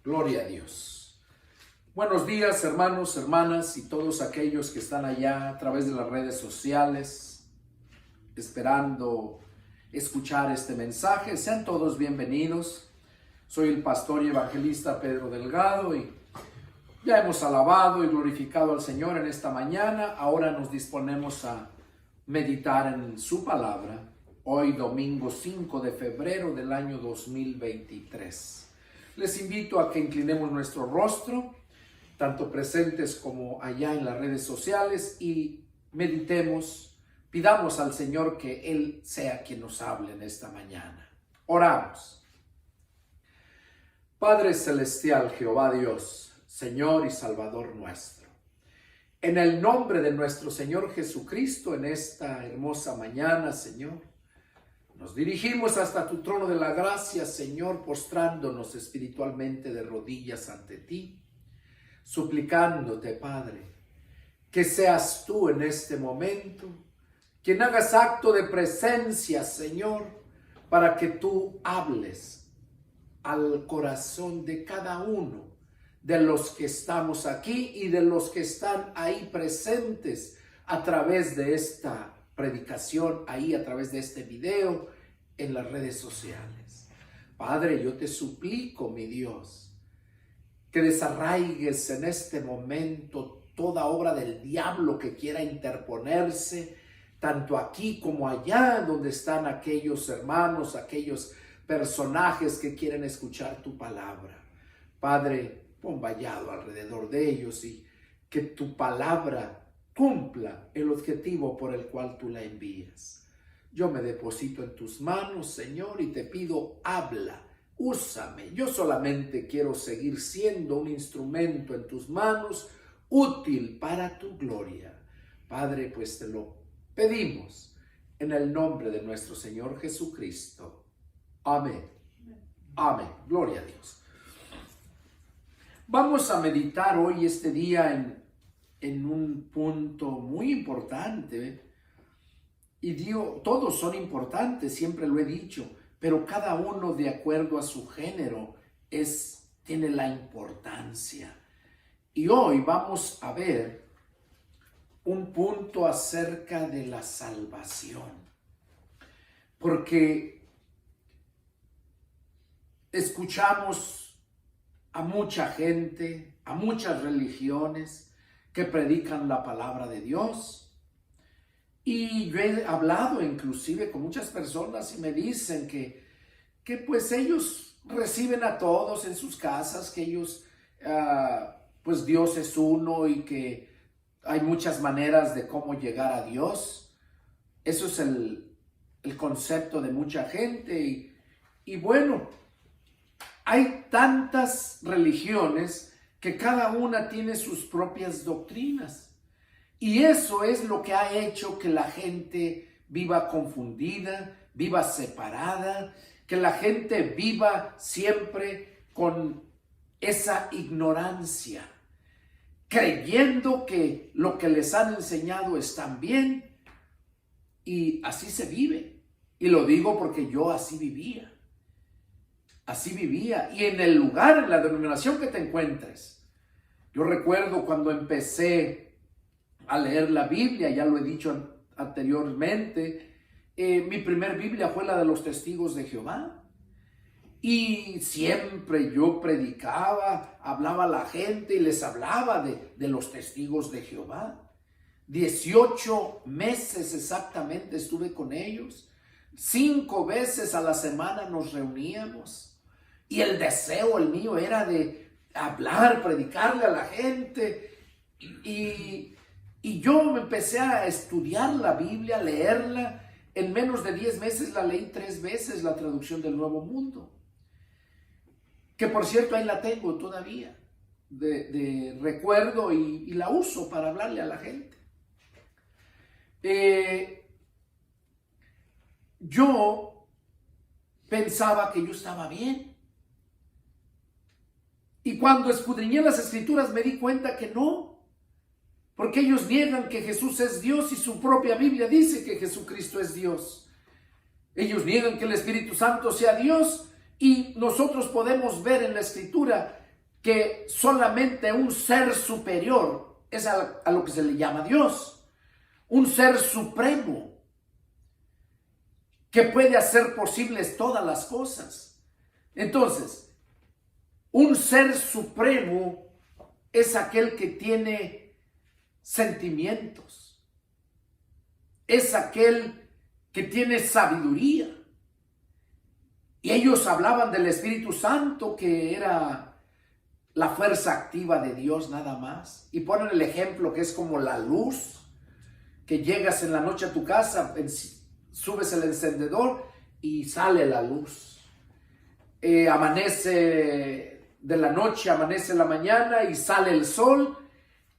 Gloria a Dios. Buenos días, hermanos, hermanas y todos aquellos que están allá a través de las redes sociales esperando escuchar este mensaje. Sean todos bienvenidos. Soy el pastor y evangelista Pedro Delgado y ya hemos alabado y glorificado al Señor en esta mañana. Ahora nos disponemos a meditar en su palabra. Hoy domingo 5 de febrero del año 2023. Les invito a que inclinemos nuestro rostro, tanto presentes como allá en las redes sociales, y meditemos, pidamos al Señor que Él sea quien nos hable en esta mañana. Oramos. Padre celestial, Jehová Dios, Señor y Salvador nuestro, en el nombre de nuestro Señor Jesucristo, en esta hermosa mañana, Señor, nos dirigimos hasta tu trono de la gracia, Señor, postrándonos espiritualmente de rodillas ante ti, suplicándote, Padre, que seas tú en este momento quien hagas acto de presencia, Señor, para que tú hables al corazón de cada uno de los que estamos aquí y de los que están ahí presentes a través de esta predicación, ahí a través de este video, en las redes sociales. Padre, yo te suplico, mi Dios, que desarraigues en este momento toda obra del diablo que quiera interponerse, tanto aquí como allá donde están aquellos hermanos, aquellos personajes que quieren escuchar tu palabra. Padre, pon vallado alrededor de ellos y que tu palabra cumpla el objetivo por el cual tú la envías. Yo me deposito en tus manos, Señor, y te pido, habla, úsame. Yo solamente quiero seguir siendo un instrumento en tus manos, útil para tu gloria. Padre, pues te lo pedimos en el nombre de nuestro Señor Jesucristo. Amén. Amén. Gloria a Dios. Vamos a meditar hoy, este día, en un punto muy importante. Y digo, todos son importantes, siempre lo he dicho, pero cada uno de acuerdo a su género tiene la importancia. Y hoy vamos a ver un punto acerca de la salvación. Porque escuchamos a mucha gente, a muchas religiones que predican la palabra de Dios. Y yo he hablado inclusive con muchas personas y me dicen que pues ellos reciben a todos en sus casas, que ellos, pues Dios es uno y que hay muchas maneras de cómo llegar a Dios. Eso es el concepto de mucha gente. Y bueno, hay tantas religiones que cada una tiene sus propias doctrinas. Y eso es lo que ha hecho que la gente viva confundida, viva separada, que la gente viva siempre con esa ignorancia, creyendo que lo que les han enseñado está bien, y así se vive. Y lo digo porque yo así vivía. Así vivía. Y en el lugar, en la denominación que te encuentres. Yo recuerdo cuando empecé a leer la Biblia, ya lo he dicho anteriormente, mi primer Biblia fue la de los Testigos de Jehová. Y siempre yo predicaba, hablaba a la gente y les hablaba de los Testigos de Jehová. 18 meses exactamente estuve con ellos. 5 veces a la semana nos reuníamos. Y el deseo, el mío, era de hablar, predicarle a la gente. Y yo me empecé a estudiar la Biblia, a leerla. En menos de 10 meses la leí 3 veces, la traducción del Nuevo Mundo. Que por cierto ahí la tengo todavía, de recuerdo, y la uso para hablarle a la gente. Yo pensaba que yo estaba bien. Y cuando escudriñé las Escrituras me di cuenta que no. Porque ellos niegan que Jesús es Dios y su propia Biblia dice que Jesucristo es Dios. Ellos niegan que el Espíritu Santo sea Dios y nosotros podemos ver en la Escritura que solamente un ser superior es a lo que se le llama Dios, un ser supremo que puede hacer posibles todas las cosas. Entonces, un ser supremo es aquel que tiene sentimientos, es aquel que tiene sabiduría. Y ellos hablaban del Espíritu Santo, que era la fuerza activa de Dios nada más. Y ponen el ejemplo que es como la luz, que llegas en la noche a tu casa, subes el encendedor y sale la luz. Amanece de la noche, amanece la mañana y sale el sol.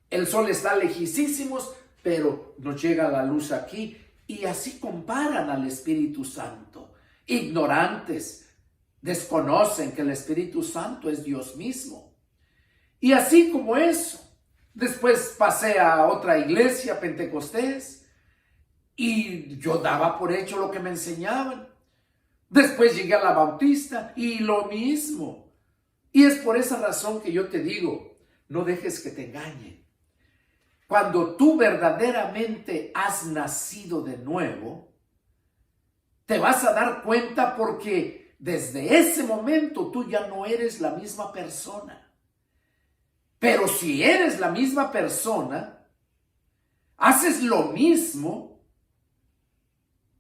El sol está lejísimos, pero nos llega la luz aquí. Y así comparan al Espíritu Santo. Ignorantes, desconocen que el Espíritu Santo es Dios mismo. Y así como eso, después pasé a otra iglesia, Pentecostés, y yo daba por hecho lo que me enseñaban. Después llegué a la Bautista y lo mismo. Y es por esa razón que yo te digo, no dejes que te engañen. Cuando tú verdaderamente has nacido de nuevo, te vas a dar cuenta, porque desde ese momento tú ya no eres la misma persona. Pero si eres la misma persona, haces lo mismo,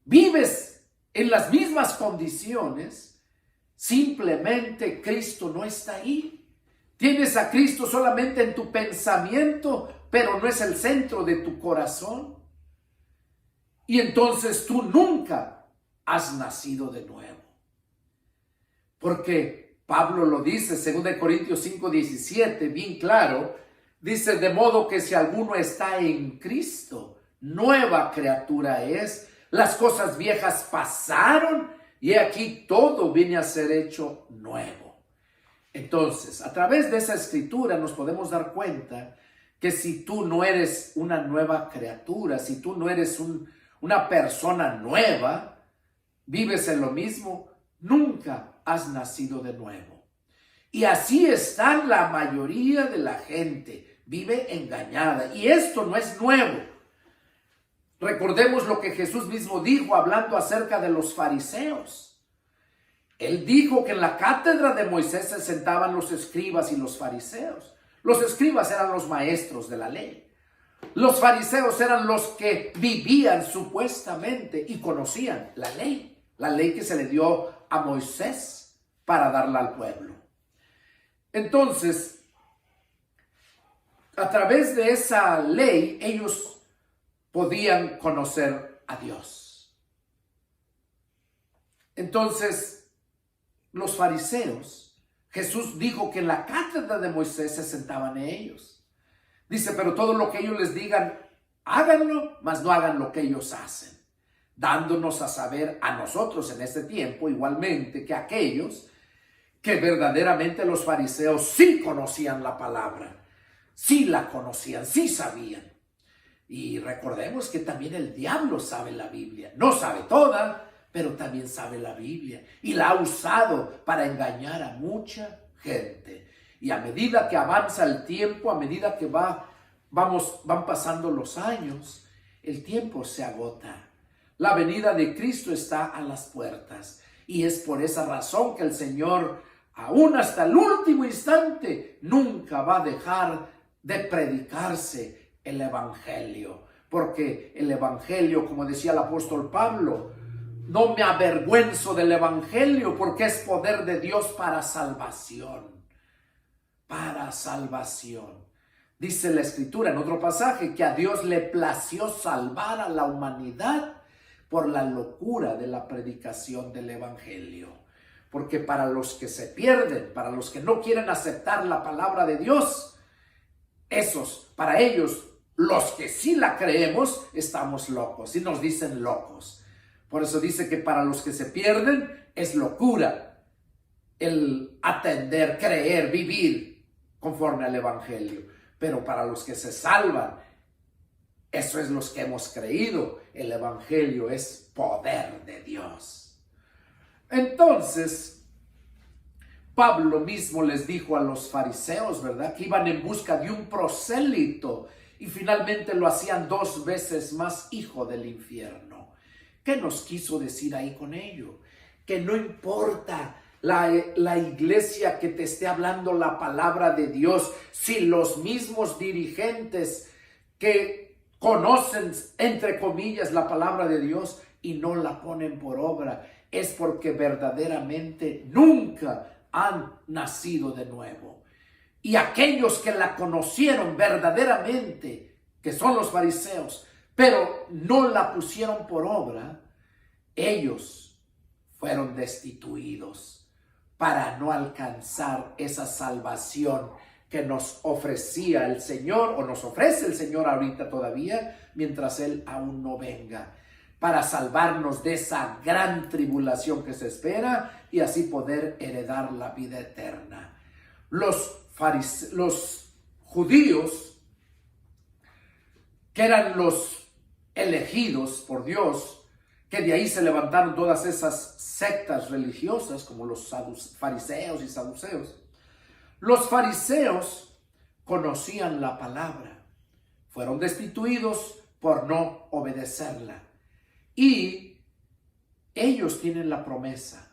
vives en las mismas condiciones, simplemente Cristo no está ahí. Tienes a Cristo solamente en tu pensamiento, pero no es el centro de tu corazón. Y entonces tú nunca has nacido de nuevo. Porque Pablo lo dice, 2 Corintios 5:17, bien claro, dice: de modo que si alguno está en Cristo, nueva criatura es. Las cosas viejas pasaron y aquí todo viene a ser hecho nuevo. Entonces, a través de esa escritura nos podemos dar cuenta que si tú no eres una nueva criatura, si tú no eres una persona nueva, vives en lo mismo, nunca has nacido de nuevo. Y así está la mayoría de la gente, vive engañada. Y esto no es nuevo. Recordemos lo que Jesús mismo dijo hablando acerca de los fariseos. Él dijo que en la cátedra de Moisés se sentaban los escribas y los fariseos. Los escribas eran los maestros de la ley. Los fariseos eran los que vivían supuestamente y conocían la ley que se le dio a Moisés para darla al pueblo. Entonces, a través de esa ley, ellos podían conocer a Dios. Entonces, los fariseos, Jesús dijo que en la cátedra de Moisés se sentaban ellos. Dice: pero todo lo que ellos les digan, háganlo, mas no hagan lo que ellos hacen. Dándonos a saber a nosotros en este tiempo, igualmente, que aquellos que verdaderamente los fariseos sí conocían la palabra, sí la conocían, sí sabían. Y recordemos que también el diablo sabe la Biblia. No sabe toda, pero también sabe la Biblia. Y la ha usado para engañar a mucha gente. Y a medida que avanza el tiempo, a medida que van pasando los años, el tiempo se agota. La venida de Cristo está a las puertas. Y es por esa razón que el Señor, aún hasta el último instante, nunca va a dejar de predicarse el Evangelio. Porque el Evangelio, como decía el apóstol Pablo, no me avergüenzo del Evangelio, porque es poder de Dios para salvación. Para salvación. Dice la Escritura en otro pasaje que a Dios le plació salvar a la humanidad por la locura de la predicación del Evangelio. Porque para los que se pierden, para los que no quieren aceptar la palabra de Dios, para ellos, los que sí la creemos, estamos locos. Y nos dicen locos. Por eso dice que para los que se pierden es locura el atender, creer, vivir conforme al Evangelio. Pero para los que se salvan, eso es los que hemos creído. El Evangelio es poder de Dios. Entonces, Pablo mismo les dijo a los fariseos, ¿verdad?, que iban en busca de un prosélito y finalmente lo hacían 2 veces más hijo del infierno. ¿Qué nos quiso decir ahí con ello? Que no importa la iglesia que te esté hablando la palabra de Dios, si los mismos dirigentes que conocen, entre comillas, la palabra de Dios y no la ponen por obra, es porque verdaderamente nunca han nacido de nuevo. Y aquellos que la conocieron verdaderamente, que son los fariseos, pero no la pusieron por obra, ellos fueron destituidos para no alcanzar esa salvación que nos ofrecía el Señor, o nos ofrece el Señor ahorita todavía, mientras Él aún no venga, para salvarnos de esa gran tribulación que se espera y así poder heredar la vida eterna. Los judíos, que eran los elegidos por Dios, que de ahí se levantaron todas esas sectas religiosas como los fariseos y saduceos. Los fariseos conocían la palabra, fueron destituidos por no obedecerla. Y ellos tienen la promesa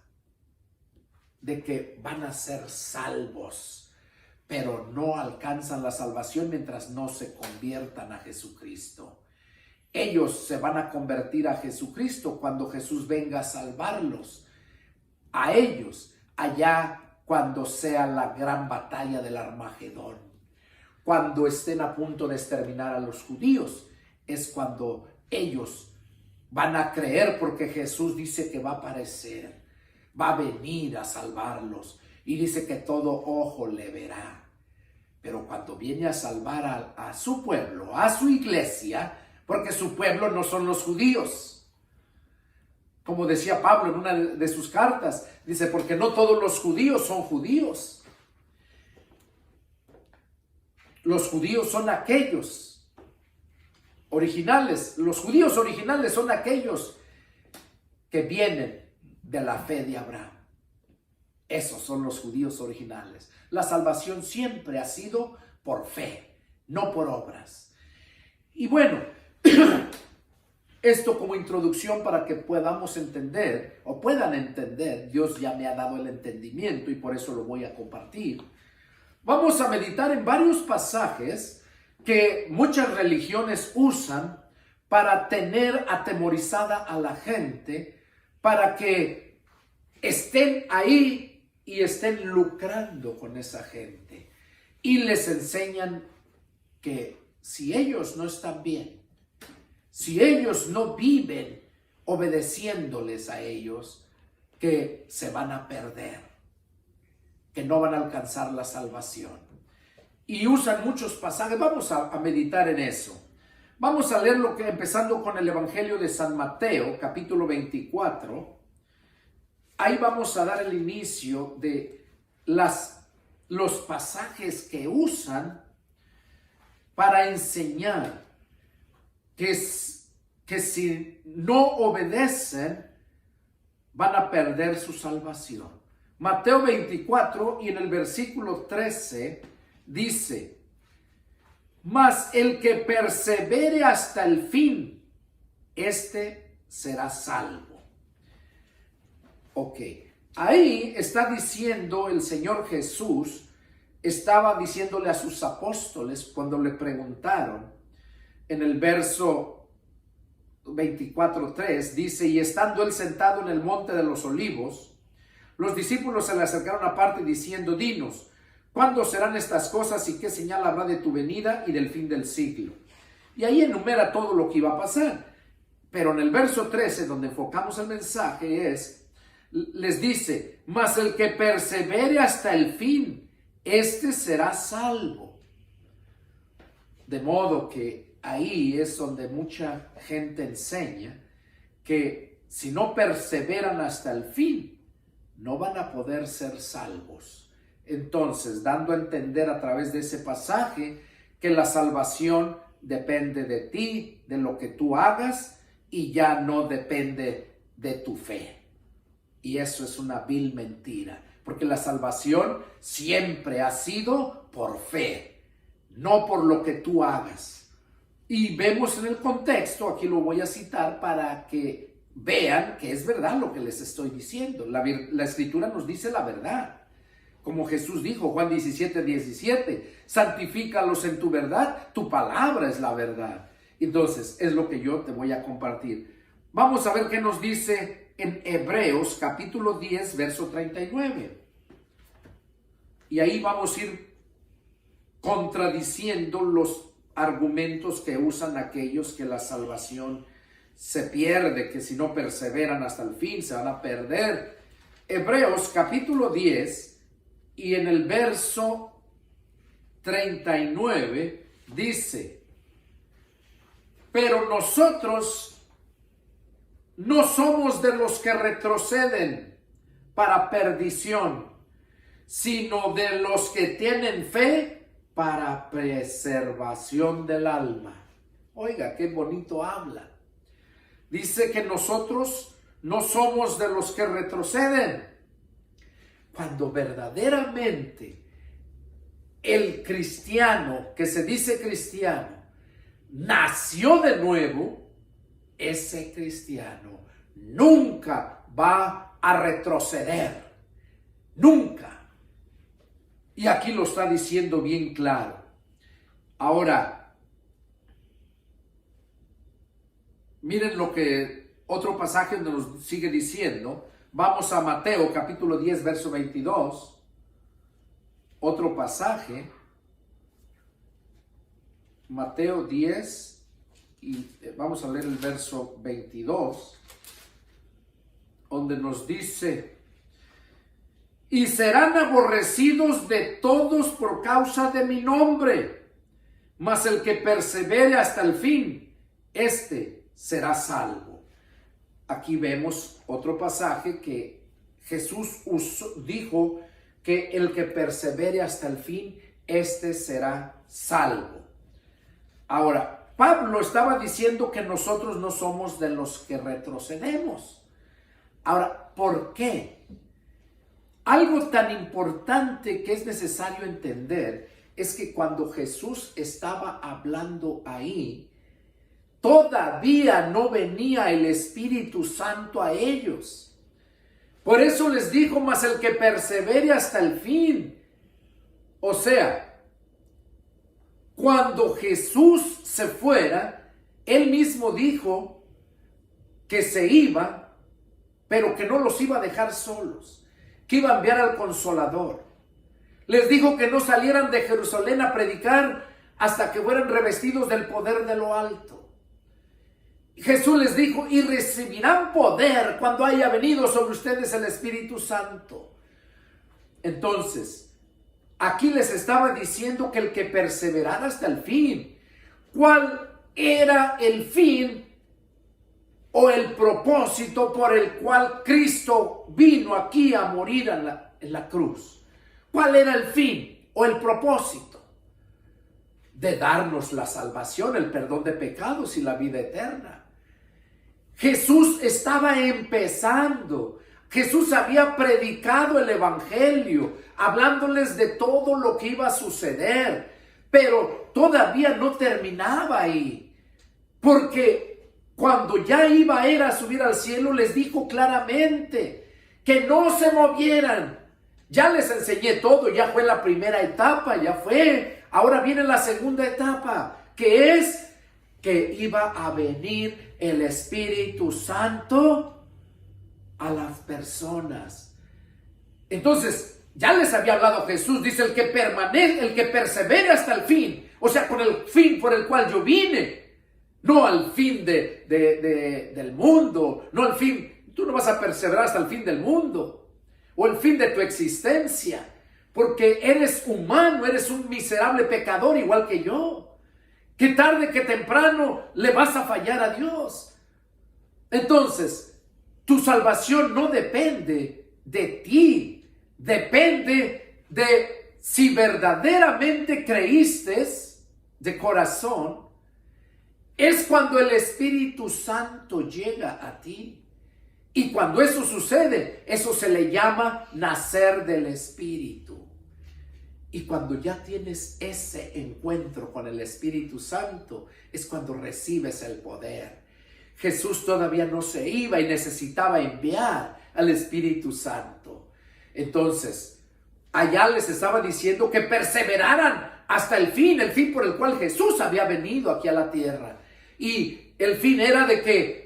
de que van a ser salvos, pero no alcanzan la salvación mientras no se conviertan a Jesucristo. Ellos se van a convertir a Jesucristo cuando Jesús venga a salvarlos. A ellos, allá cuando sea la gran batalla del Armagedón. Cuando estén a punto de exterminar a los judíos, es cuando ellos van a creer, porque Jesús dice que va a aparecer, va a venir a salvarlos y dice que todo ojo le verá. Pero cuando viene a salvar a su pueblo, a su iglesia, porque su pueblo no son los judíos. Como decía Pablo en una de sus cartas, dice, porque no todos los judíos son judíos. Los judíos son aquellos originales, los judíos originales son aquellos que vienen de la fe de Abraham. Esos son los judíos originales. La salvación siempre ha sido por fe, no por obras. Y bueno, esto como introducción para que podamos entender o puedan entender. Dios ya me ha dado el entendimiento y por eso lo voy a compartir. Vamos a meditar en varios pasajes que muchas religiones usan para tener atemorizada a la gente, para que estén ahí y estén lucrando con esa gente. Y les enseñan que si ellos no están bien, si ellos no viven obedeciéndoles a ellos, que se van a perder, que no van a alcanzar la salvación. Y usan muchos pasajes. Vamos a meditar en eso. Vamos a leer empezando con el Evangelio de San Mateo, capítulo 24. Ahí vamos a dar el inicio de los pasajes que usan para enseñar que si no obedecen, van a perder su salvación. Mateo 24 y en el versículo 13 dice, mas el que persevere hasta el fin, este será salvo. Ok, ahí está diciendo el Señor Jesús, estaba diciéndole a sus apóstoles cuando le preguntaron, en el verso 24:3 dice, y estando él sentado en el monte de los olivos, los discípulos se le acercaron aparte diciendo, dinos, ¿cuándo serán estas cosas y qué señal habrá de tu venida y del fin del siglo? Y ahí enumera todo lo que iba a pasar. Pero en el verso 13, donde enfocamos el mensaje, les dice, mas el que persevere hasta el fin, este será salvo. De modo que ahí es donde mucha gente enseña que si no perseveran hasta el fin, no van a poder ser salvos. Entonces, dando a entender a través de ese pasaje que la salvación depende de ti, de lo que tú hagas, y ya no depende de tu fe. Y eso es una vil mentira. porque la salvación siempre ha sido por fe, no por lo que tú hagas. Y vemos en el contexto, aquí lo voy a citar para que vean que es verdad lo que les estoy diciendo. La Escritura nos dice la verdad. Como Jesús dijo, Juan 17:17, santifícalos en tu verdad, tu palabra es la verdad. Entonces, es lo que yo te voy a compartir. Vamos a ver qué nos dice en Hebreos capítulo 10, verso 39. Y ahí vamos a ir contradiciendo los argumentos que usan aquellos que la salvación se pierde, que si no perseveran hasta el fin se van a perder. Hebreos capítulo 10 y en el verso 39 dice: pero nosotros no somos de los que retroceden para perdición, sino de los que tienen fe para preservación del alma. Oiga, qué bonito habla. Dice que nosotros no somos de los que retroceden, cuando verdaderamente el cristiano, que se dice cristiano, nació de nuevo, ese cristiano nunca va a retroceder. Nunca. Y aquí lo está diciendo bien claro. Ahora, miren lo que otro pasaje nos sigue diciendo. Vamos a Mateo capítulo 10, verso 22. Otro pasaje. Mateo 10 y vamos a leer el verso 22, donde nos dice: y serán aborrecidos de todos por causa de mi nombre, mas el que persevere hasta el fin, éste será salvo. Aquí vemos otro pasaje que Jesús dijo que el que persevere hasta el fin, éste será salvo. Ahora, Pablo estaba diciendo que nosotros no somos de los que retrocedemos. Ahora, ¿por qué? Algo tan importante que es necesario entender es que cuando Jesús estaba hablando ahí, todavía no venía el Espíritu Santo a ellos. Por eso les dijo: mas el que persevere hasta el fin. O sea, cuando Jesús se fuera, Él mismo dijo que se iba, pero que no los iba a dejar solos, que iba a enviar al Consolador. Les dijo que no salieran de Jerusalén a predicar hasta que fueran revestidos del poder de lo alto. Jesús les dijo: y recibirán poder cuando haya venido sobre ustedes el Espíritu Santo. Entonces, aquí les estaba diciendo que el que perseverara hasta el fin. ¿Cuál era el fin o el propósito por el cual Cristo vino aquí a morir en la cruz? ¿Cuál era el fin o el propósito? De darnos la salvación, el perdón de pecados y la vida eterna. Jesús estaba empezando. Jesús había predicado el evangelio, hablándoles de todo lo que iba a suceder, pero todavía no terminaba ahí, porque cuando ya iba a ir a subir al cielo, les dijo claramente que no se movieran. Ya les enseñé todo, ya fue la primera etapa, ya fue. Ahora viene la segunda etapa, que es que iba a venir el Espíritu Santo a las personas. Entonces, ya les había hablado Jesús, dice: el que persevere hasta el fin, o sea, con el fin por el cual yo vine, no al fin del mundo, no al fin, tú no vas a perseverar hasta el fin del mundo, o el fin de tu existencia, porque eres humano, eres un miserable pecador igual que yo. Que tarde que temprano le vas a fallar a Dios. Entonces, tu salvación no depende de ti, depende de si verdaderamente creíste de corazón. Es cuando el Espíritu Santo llega a ti Y cuando eso sucede, eso se le llama nacer del Espíritu. Y cuando ya tienes ese encuentro con el Espíritu Santo, es cuando recibes el poder. Jesús todavía no se iba y necesitaba enviar al Espíritu Santo. Entonces, allá les estaba diciendo que perseveraran hasta el fin por el cual Jesús había venido aquí a la tierra. Y el fin era de que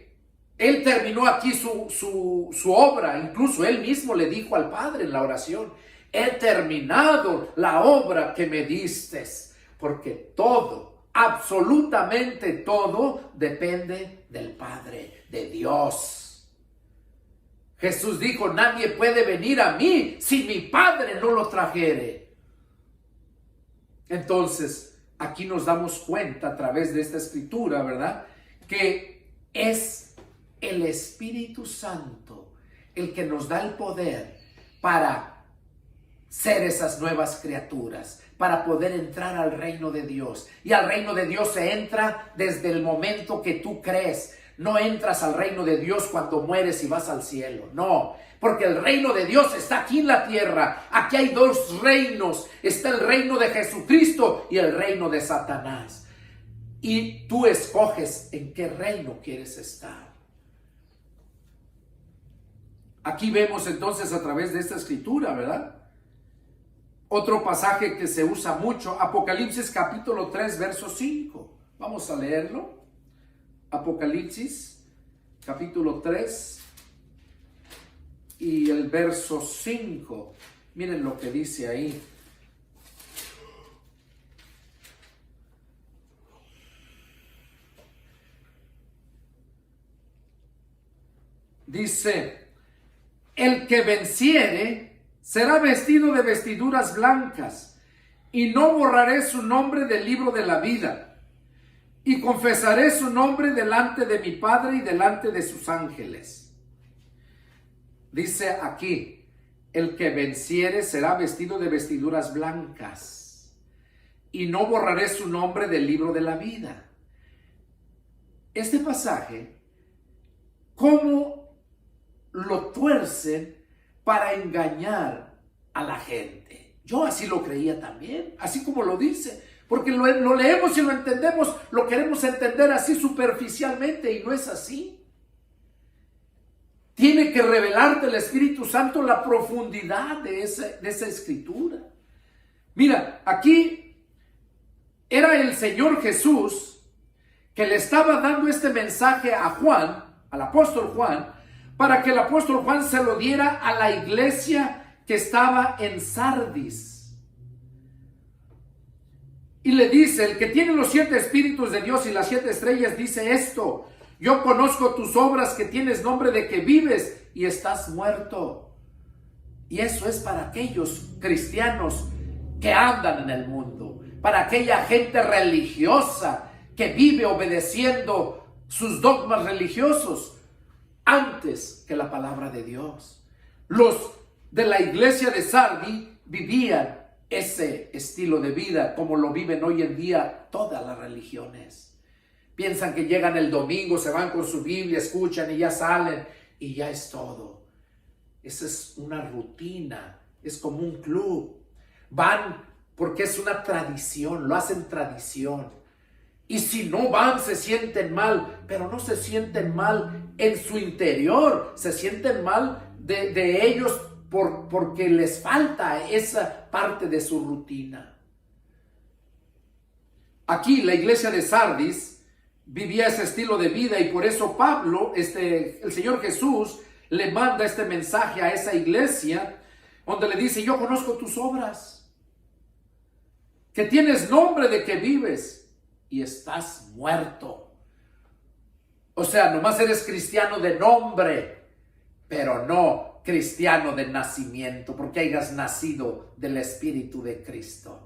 Él terminó aquí su obra. Incluso Él mismo le dijo al Padre en la oración: he terminado la obra que me distes, porque todo, absolutamente todo, depende del Padre, de Dios. Jesús dijo: nadie puede venir a mí si mi Padre no lo trajere. Entonces, aquí nos damos cuenta a través de esta escritura, ¿verdad?, que es el Espíritu Santo el que nos da el poder para ser esas nuevas criaturas, para poder entrar al reino de Dios. Y al reino de Dios se entra desde el momento que tú crees. No entras al reino de Dios cuando mueres y vas al cielo. No, porque el reino de Dios está aquí en la tierra. Aquí hay dos reinos. Está el reino de Jesucristo y el reino de Satanás. Y tú escoges en qué reino quieres estar. Aquí vemos entonces a través de esta escritura, ¿verdad?, otro pasaje que se usa mucho, Apocalipsis capítulo 3, verso 5. Vamos a leerlo. Apocalipsis capítulo 3 y el verso 5. Miren lo que dice ahí. Dice: el que venciere será vestido de vestiduras blancas, y no borraré su nombre del libro de la vida, y confesaré su nombre delante de mi Padre y delante de sus ángeles. Dice aquí: el que venciere será vestido de vestiduras blancas, y no borraré su nombre del libro de la vida. Este pasaje, ¿cómo lo tuercen para engañar a la gente? Yo así lo creía también, así como lo dice, porque lo leemos y lo entendemos, lo queremos entender así superficialmente, y no es así. Tiene que revelarte el Espíritu Santo la profundidad de esa escritura. Mira, aquí era el Señor Jesús que le estaba dando este mensaje a Juan, al apóstol Juan, para que el apóstol Juan se lo diera a la iglesia que estaba en Sardis. Y le dice: el que tiene los 7 espíritus de Dios y las 7 estrellas dice esto: yo conozco tus obras, que tienes nombre de que vives y estás muerto. Y eso es para aquellos cristianos que andan en el mundo, para aquella gente religiosa que vive obedeciendo sus dogmas religiosos antes que la palabra de Dios. Los de la iglesia de Sardis vivían ese estilo de vida como lo viven hoy en día todas las religiones. Piensan que llegan el domingo, se van con su Biblia, escuchan y ya salen y ya es todo. Esa es una rutina, es como un club. Van porque es una tradición, lo hacen tradición. Y si no van, se sienten mal, pero no se sienten mal en su interior, se sienten mal de ellos porque les falta esa parte de su rutina. Aquí la iglesia de Sardis vivía ese estilo de vida, y por eso Pablo, el Señor Jesús, le manda este mensaje a esa iglesia, donde le dice: yo conozco tus obras, que tienes nombre de que vives y estás muerto. O sea, nomás eres cristiano de nombre, pero no cristiano de nacimiento, porque hayas nacido del Espíritu de Cristo.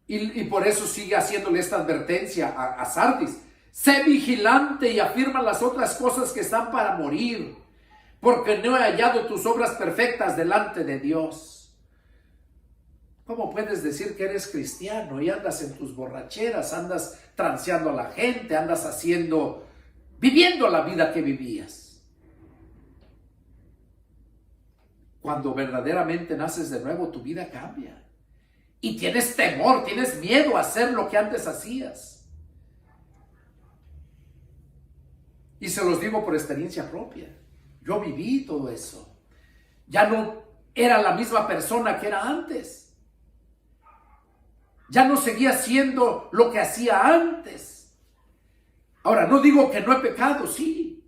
Y por eso sigue haciéndole esta advertencia a Sardis: sé vigilante y afirma las otras cosas que están para morir, porque no he hallado tus obras perfectas delante de Dios. ¿Cómo puedes decir que eres cristiano y andas en tus borracheras, andas transeando a la gente, andas viviendo la vida que vivías? Cuando verdaderamente naces de nuevo, tu vida cambia. Y tienes temor, tienes miedo a hacer lo que antes hacías. Y se los digo por experiencia propia. Yo viví todo eso. Ya no era la misma persona que era antes. Ya no seguía haciendo lo que hacía antes. Ahora, no digo que no he pecado, sí.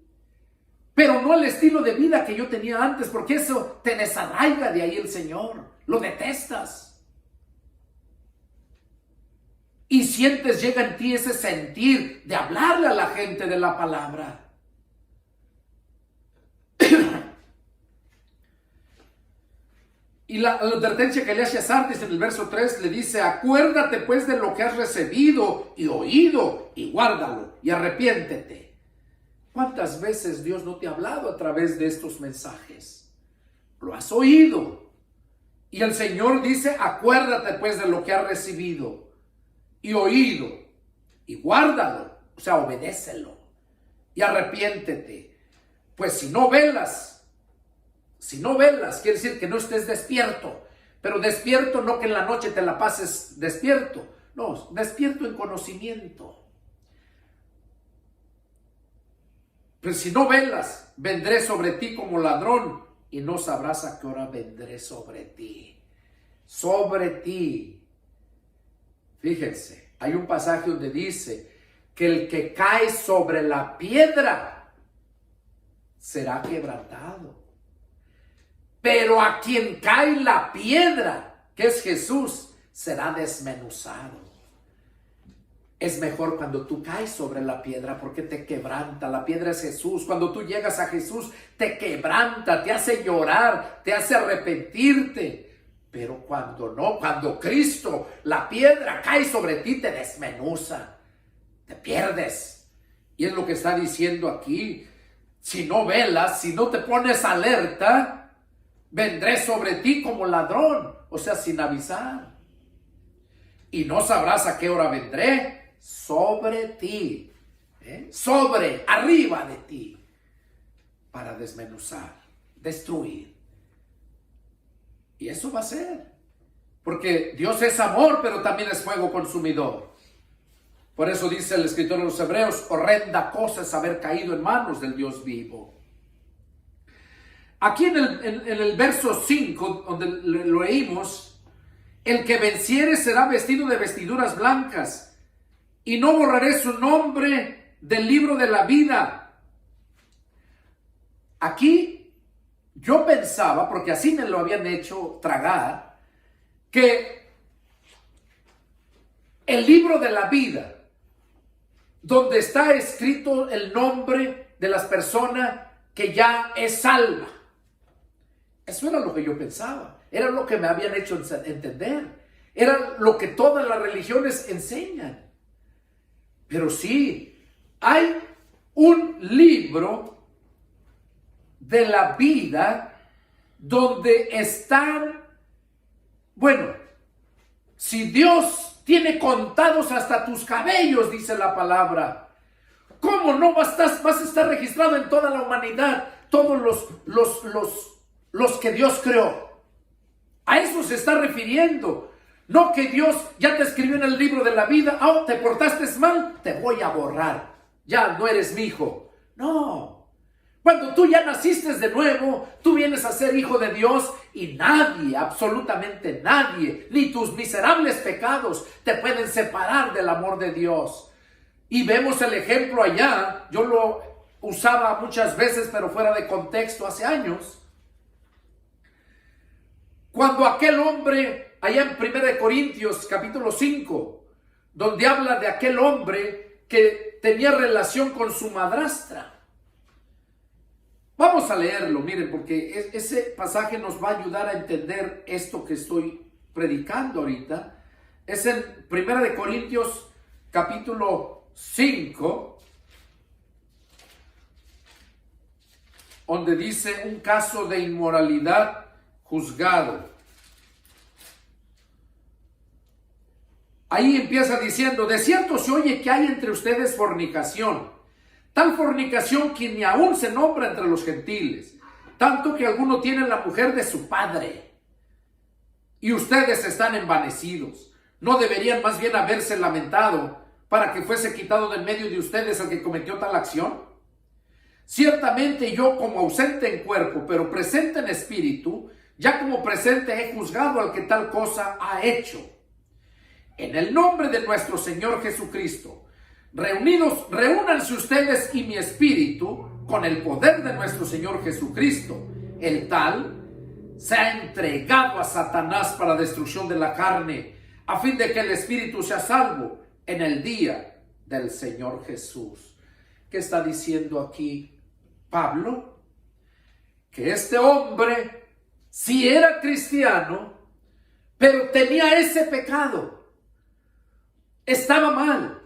Pero no el estilo de vida que yo tenía antes, porque eso te desarraiga de ahí el Señor. Lo detestas. Y sientes, llega en ti ese sentir de hablarle a la gente de la palabra. Y la advertencia que le hace a Sardis en el verso 3 le dice: acuérdate pues de lo que has recibido y oído, y guárdalo, y arrepiéntete. ¿Cuántas veces Dios no te ha hablado a través de estos mensajes? Lo has oído. Y el Señor dice: acuérdate pues de lo que has recibido y oído, y guárdalo, o sea, obedécelo, y arrepiéntete. Pues si no velas, quiere decir que no estés despierto. Pero despierto no que en la noche te la pases despierto. No, despierto en conocimiento. Pues si no velas, vendré sobre ti como ladrón y no sabrás a qué hora vendré sobre ti. Sobre ti. Fíjense, hay un pasaje donde dice que el que cae sobre la piedra será quebrantado. Pero a quien cae la piedra, que es Jesús, será desmenuzado. Es mejor cuando tú caes sobre la piedra porque te quebranta. La piedra es Jesús. Cuando tú llegas a Jesús, te quebranta, te hace llorar, te hace arrepentirte. Pero cuando no, cuando Cristo, la piedra cae sobre ti, te desmenuza, te pierdes. Y es lo que está diciendo aquí. Si no velas, si no te pones alerta, vendré sobre ti como ladrón, o sea, sin avisar. Y no sabrás a qué hora vendré sobre ti, arriba de ti, para desmenuzar, destruir. Y eso va a ser, porque Dios es amor, pero también es fuego consumidor. Por eso dice el escritor de los Hebreos: horrenda cosa es haber caído en manos del Dios vivo. Aquí en el verso 5, donde lo leímos: el que venciere será vestido de vestiduras blancas, y no borraré su nombre del libro de la vida. Aquí yo pensaba, porque así me lo habían hecho tragar, que el libro de la vida, donde está escrito el nombre de las personas que ya es salva. Eso era lo que yo pensaba, era lo que me habían hecho entender, era lo que todas las religiones enseñan. Pero sí, hay un libro de la vida donde están, bueno, si Dios tiene contados hasta tus cabellos, dice la palabra, ¿cómo no vas a estar registrado en toda la humanidad, todos los que Dios creó? A eso se está refiriendo. No que Dios ya te escribió en el libro de la vida: te portaste mal, te voy a borrar, ya no eres mi hijo. No, cuando tú ya naciste de nuevo, tú vienes a ser hijo de Dios, y nadie, absolutamente nadie, ni tus miserables pecados te pueden separar del amor de Dios. Y vemos el ejemplo allá. Yo lo usaba muchas veces, pero fuera de contexto, hace años, cuando aquel hombre, allá en 1 Corintios capítulo 5, donde habla de aquel hombre que tenía relación con su madrastra. Vamos a leerlo, miren, porque ese pasaje nos va a ayudar a entender esto que estoy predicando ahorita. Es en 1 Corintios capítulo 5, donde dice un caso de inmoralidad juzgado. ahí empieza diciendo: de cierto se oye que hay entre ustedes fornicación, tal fornicación que ni aún se nombra entre los gentiles, tanto que alguno tiene la mujer de su padre. Y ustedes están envanecidos. ¿No deberían más bien haberse lamentado para que fuese quitado de en medio de ustedes el que cometió tal acción? Ciertamente yo, como ausente en cuerpo, pero presente en espíritu, ya como presente he juzgado al que tal cosa ha hecho. En el nombre de nuestro Señor Jesucristo, reúnanse ustedes y mi espíritu con el poder de nuestro Señor Jesucristo. El tal se ha entregado a Satanás para destrucción de la carne, a fin de que el espíritu sea salvo en el día del Señor Jesús. ¿Qué está diciendo aquí Pablo? Que este hombre sí era cristiano, pero tenía ese pecado. Estaba mal.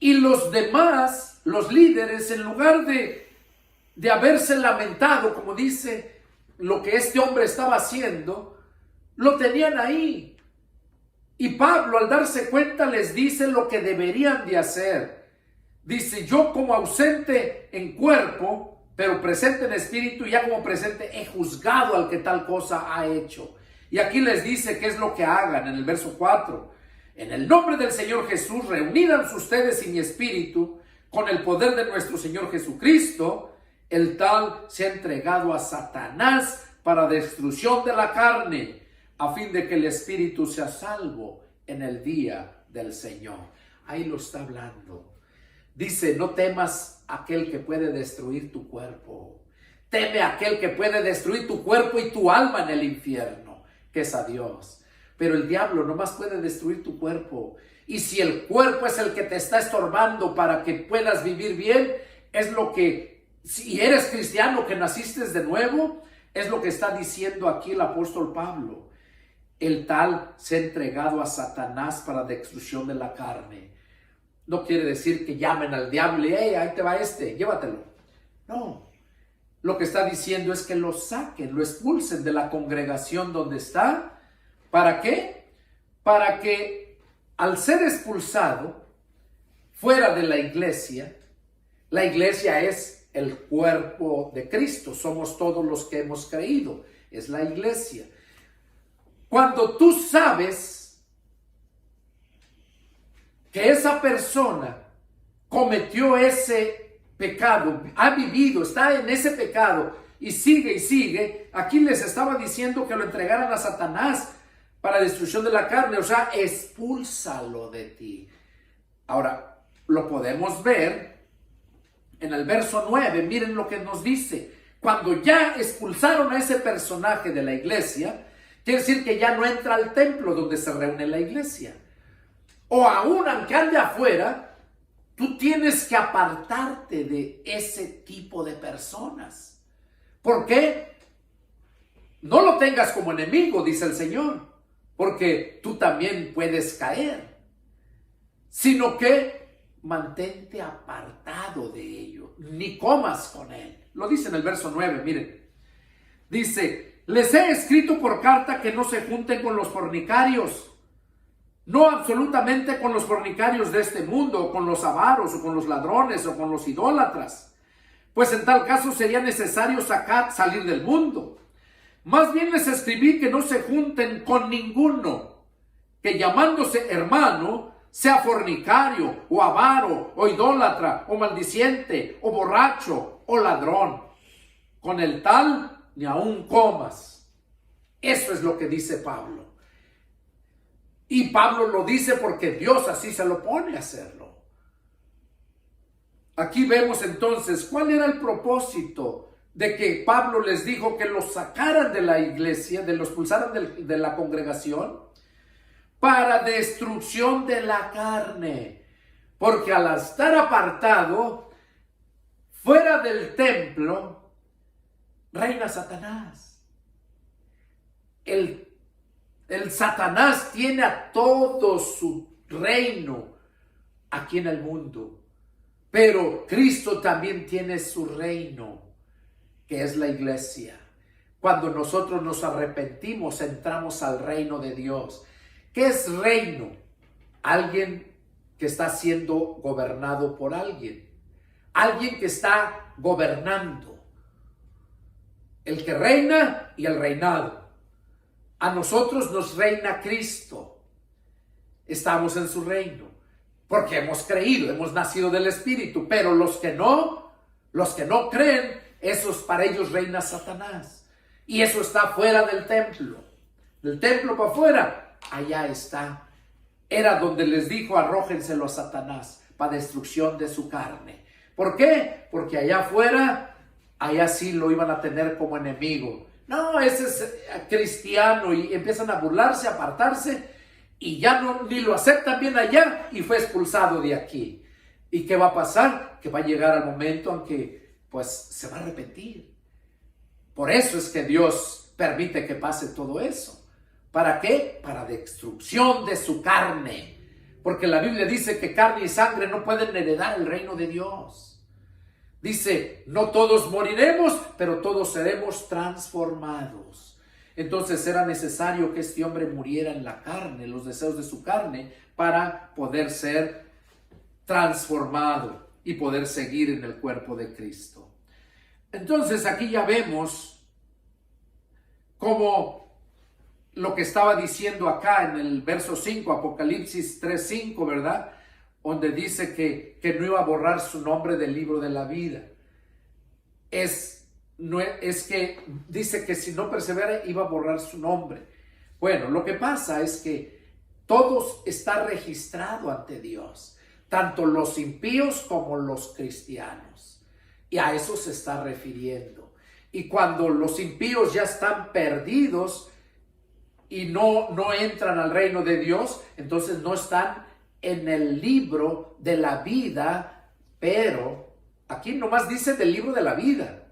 Y los demás, los líderes, en lugar de haberse lamentado, como dice, lo que este hombre estaba haciendo, lo tenían ahí. Y Pablo, al darse cuenta, les dice lo que deberían de hacer. Dice: yo como ausente en cuerpo, pero presente en espíritu, ya como presente he juzgado al que tal cosa ha hecho. Y aquí les dice qué es lo que hagan en el verso 4. En el nombre del Señor Jesús, reunidas ustedes y mi espíritu, con el poder de nuestro Señor Jesucristo. El tal se ha entregado a Satanás para destrucción de la carne, a fin de que el espíritu sea salvo en el día del Señor. Ahí lo está hablando. Dice: no temas aquel que puede destruir tu cuerpo. Teme aquel que puede destruir tu cuerpo y tu alma en el infierno, que es a Dios. Pero el diablo nomás puede destruir tu cuerpo. Y si el cuerpo es el que te está estorbando para que puedas vivir bien, es lo que, si eres cristiano que naciste de nuevo, es lo que está diciendo aquí el apóstol Pablo. El tal se ha entregado a Satanás para destrucción de la carne. No quiere decir que llamen al diablo y: hey, ahí te va llévatelo. No. Lo que está diciendo es que lo saquen, lo expulsen de la congregación donde está. ¿Para qué? Para que al ser expulsado fuera de la iglesia es el cuerpo de Cristo. Somos todos los que hemos creído. Es la iglesia. Cuando tú sabes que esa persona cometió ese pecado, ha vivido, está en ese pecado y sigue, aquí les estaba diciendo que lo entregaran a Satanás para destrucción de la carne, o sea, expúlsalo de ti. Ahora, lo podemos ver en el verso 9, miren lo que nos dice. Cuando ya expulsaron a ese personaje de la iglesia, quiere decir que ya no entra al templo donde se reúne la iglesia. O aún aunque ande afuera, tú tienes que apartarte de ese tipo de personas. ¿Por qué? No lo tengas como enemigo, dice el Señor, porque tú también puedes caer, sino que mantente apartado de ello, ni comas con él. Lo dice en el verso 9, miren. Dice: les he escrito por carta que no se junten con los fornicarios, no absolutamente con los fornicarios de este mundo, o con los avaros, o con los ladrones, o con los idólatras, pues en tal caso sería necesario salir del mundo. Más bien les escribí que no se junten con ninguno que, llamándose hermano, sea fornicario, o avaro, o idólatra, o maldiciente, o borracho, o ladrón. Con el tal ni aun comas. Eso es lo que dice Pablo. Y Pablo lo dice porque Dios así se lo pone a hacerlo. Aquí vemos entonces cuál era el propósito de que Pablo les dijo que los sacaran de la iglesia, los expulsaran de la congregación, para destrucción de la carne. Porque al estar apartado, fuera del templo, reina Satanás. El Satanás tiene a todo su reino aquí en el mundo. Pero Cristo también tiene su reino, que es la iglesia. Cuando nosotros nos arrepentimos, entramos al reino de Dios. ¿Qué es reino? alguien que está siendo gobernado por alguien, alguien que está gobernando, el que reina y el reinado. A nosotros nos reina Cristo, estamos en su reino, porque hemos creído, hemos nacido del Espíritu, pero los que no creen, esos para ellos reina Satanás, y eso está fuera del templo para afuera, allá está. Era donde les dijo: arrójenselo a Satanás para destrucción de su carne. ¿Por qué? Porque allá afuera, allá sí lo iban a tener como enemigo. No, ese es cristiano, y empiezan a burlarse, a apartarse, y ya no, ni lo aceptan bien allá, y fue expulsado de aquí. ¿Y qué va a pasar? Que va a llegar al momento en que pues se va a arrepentir. Por eso es que Dios permite que pase todo eso. ¿Para qué? Para destrucción de su carne. Porque la Biblia dice que carne y sangre no pueden heredar el reino de Dios. Dice: no todos moriremos, pero todos seremos transformados. Entonces era necesario que este hombre muriera en la carne, los deseos de su carne, para poder ser transformado y poder seguir en el cuerpo de Cristo. Entonces aquí ya vemos cómo lo que estaba diciendo acá en el verso 5, Apocalipsis 3:5, ¿verdad? Donde dice que no iba a borrar su nombre del libro de la vida. Es que dice que si no persevera iba a borrar su nombre. Bueno, lo que pasa es que todo está registrado ante Dios, tanto los impíos como los cristianos. Y a eso se está refiriendo. Y cuando los impíos ya están perdidos y no entran al reino de Dios, entonces no están en el libro de la vida, pero aquí nomás dice del libro de la vida.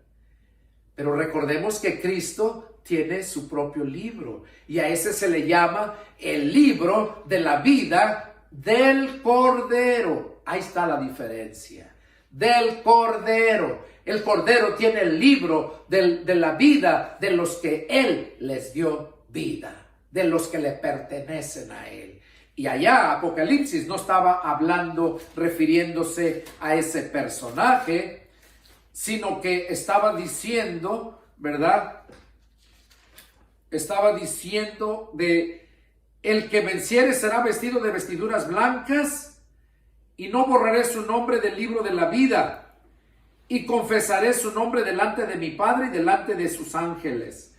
Pero recordemos que Cristo tiene su propio libro, y a ese se le llama el libro de la vida del Cordero. Ahí está la diferencia. Del Cordero. El Cordero tiene el libro de la vida de los que Él les dio vida, de los que le pertenecen a Él. Y allá Apocalipsis no estaba hablando, refiriéndose a ese personaje, sino que estaba diciendo, ¿verdad? Estaba diciendo de: el que venciere será vestido de vestiduras blancas, y no borraré su nombre del libro de la vida, y confesaré su nombre delante de mi Padre y delante de sus ángeles.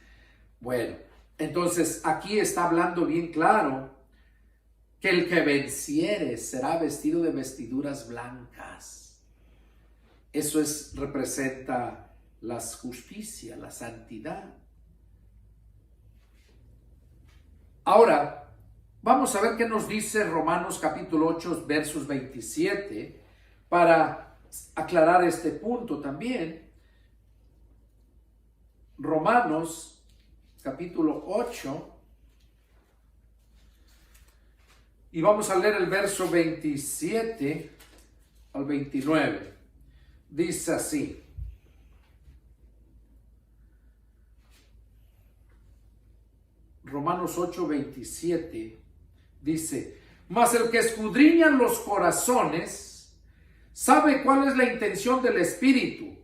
Bueno, entonces aquí está hablando bien claro que el que venciere será vestido de vestiduras blancas. Eso representa la justicia, la santidad. Ahora, vamos a ver qué nos dice Romanos capítulo 8, versos 27, para aclarar este punto también. Romanos capítulo 8, y vamos a leer el verso 27 al 29. Dice así: Romanos 8, 27 dice: mas el que escudriña los corazones sabe cuál es la intención del Espíritu,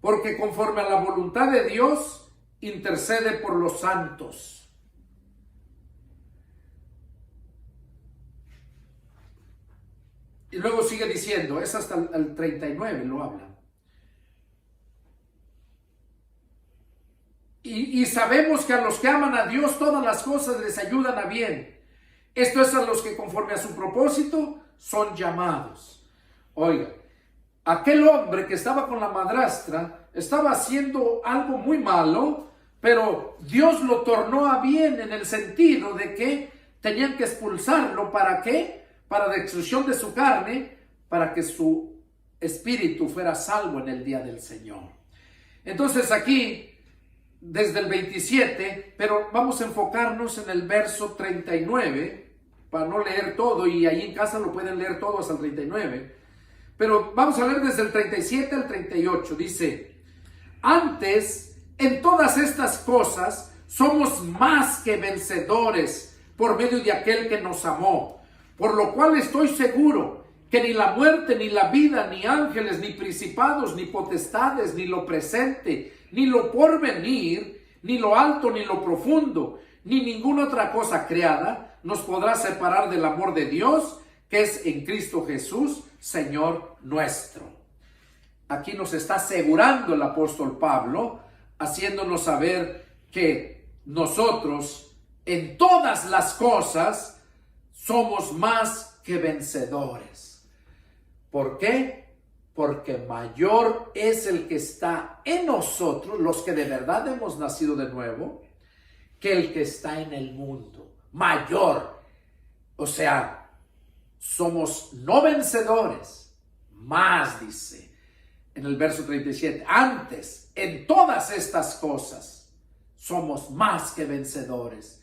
porque conforme a la voluntad de Dios intercede por los santos. Y luego sigue diciendo, es hasta el 39 lo habla. Y sabemos que a los que aman a Dios todas las cosas les ayudan a bien. Esto es a los que conforme a su propósito son llamados. Oiga, aquel hombre que estaba con la madrastra estaba haciendo algo muy malo, pero Dios lo tornó a bien en el sentido de que tenían que expulsarlo. ¿Para qué? Para destrucción de su carne, para que su espíritu fuera salvo en el día del Señor. Entonces aquí, desde el 27, pero vamos a enfocarnos en el verso 39, para no leer todo, y ahí en casa lo pueden leer todo hasta el 39, pero vamos a leer desde el 37 al 38, dice: antes, en todas estas cosas, somos más que vencedores por medio de aquel que nos amó, por lo cual estoy seguro que ni la muerte, ni la vida, ni ángeles, ni principados, ni potestades, ni lo presente, ni lo porvenir, ni lo alto, ni lo profundo, ni ninguna otra cosa creada nos podrá separar del amor de Dios, que es en Cristo Jesús, Señor nuestro. Aquí nos está asegurando el apóstol Pablo, haciéndonos saber que nosotros en todas las cosas somos más que vencedores. ¿Por qué? Porque mayor es el que está en nosotros, los que de verdad hemos nacido de nuevo, que el que está en el mundo. Mayor. O sea, somos no vencedores, más dice en el verso 37. Antes, en todas estas cosas, somos más que vencedores.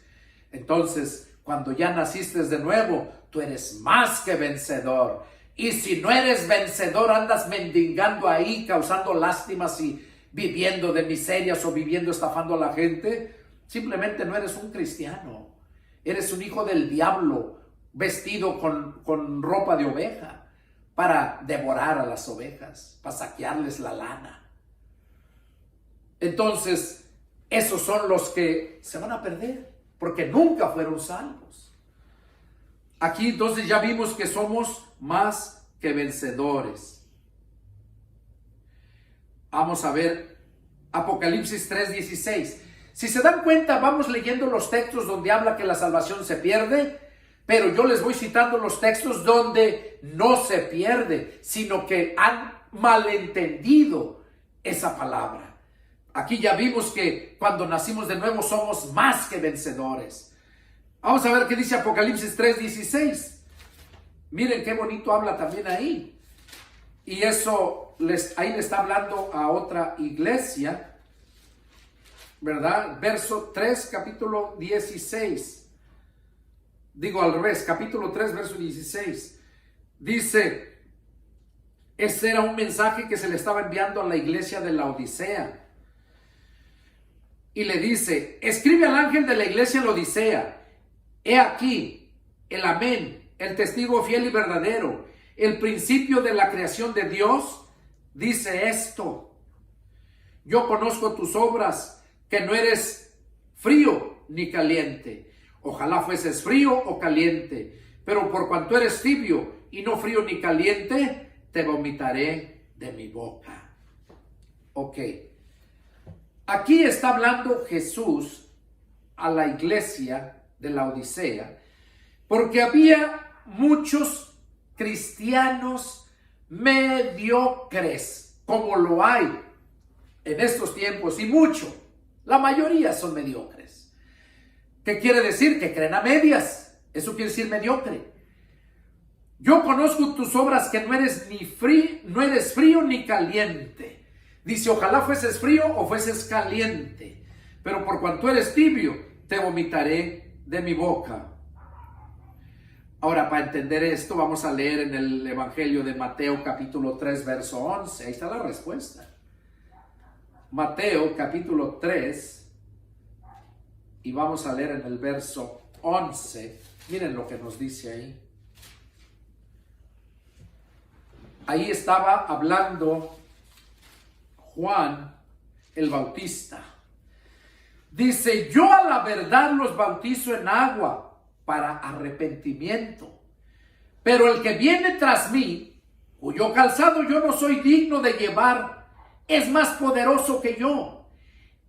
Entonces, cuando ya naciste de nuevo, tú eres más que vencedor. Y si no eres vencedor, andas mendigando ahí, causando lástimas y viviendo de miserias o viviendo estafando a la gente, simplemente no eres un cristiano. Eres un hijo del diablo, vestido con ropa de oveja para devorar a las ovejas, para saquearles la lana. Entonces, esos son los que se van a perder, porque nunca fueron salvos. Aquí entonces ya vimos que somos más que vencedores. Vamos a ver Apocalipsis 3:16. Si se dan cuenta, vamos leyendo los textos donde habla que la salvación se pierde, pero yo les voy citando los textos donde no se pierde, sino que han malentendido esa palabra. Aquí ya vimos que cuando nacimos de nuevo somos más que vencedores. Vamos a ver qué dice Apocalipsis 3:16. Miren qué bonito habla también ahí. Y eso, ahí le está hablando a otra iglesia, ¿verdad? Verso 3, capítulo 16. Digo al revés, capítulo 3, verso 16. Dice, ese era un mensaje que se le estaba enviando a la iglesia de Laodicea. Y le dice, escribe al ángel de la iglesia de Laodicea, he aquí el amén, el testigo fiel y verdadero, el principio de la creación de Dios, dice esto: yo conozco tus obras, que no eres frío ni caliente. Ojalá fueses frío o caliente, pero por cuanto eres tibio y no frío ni caliente, te vomitaré de mi boca. Ok. Aquí está hablando Jesús a la iglesia de Laodicea, porque había muchos cristianos mediocres, como lo hay en estos tiempos, y la mayoría son mediocres. ¿Qué quiere decir? Que creen a medias. Eso quiere decir mediocre. Yo conozco tus obras, que no eres frío ni caliente. Dice, ojalá fueses frío o fueses caliente, pero por cuanto eres tibio, te vomitaré de mi boca. Ahora, para entender esto, vamos a leer en el Evangelio de Mateo, capítulo 3, verso 11. Ahí está la respuesta. Mateo, capítulo 3, y vamos a leer en el verso 11. Miren lo que nos dice ahí. Ahí estaba hablando Juan el Bautista. Dice, yo a la verdad los bautizo en agua para arrepentimiento, pero el que viene tras mí, cuyo calzado yo no soy digno de llevar, es más poderoso que yo.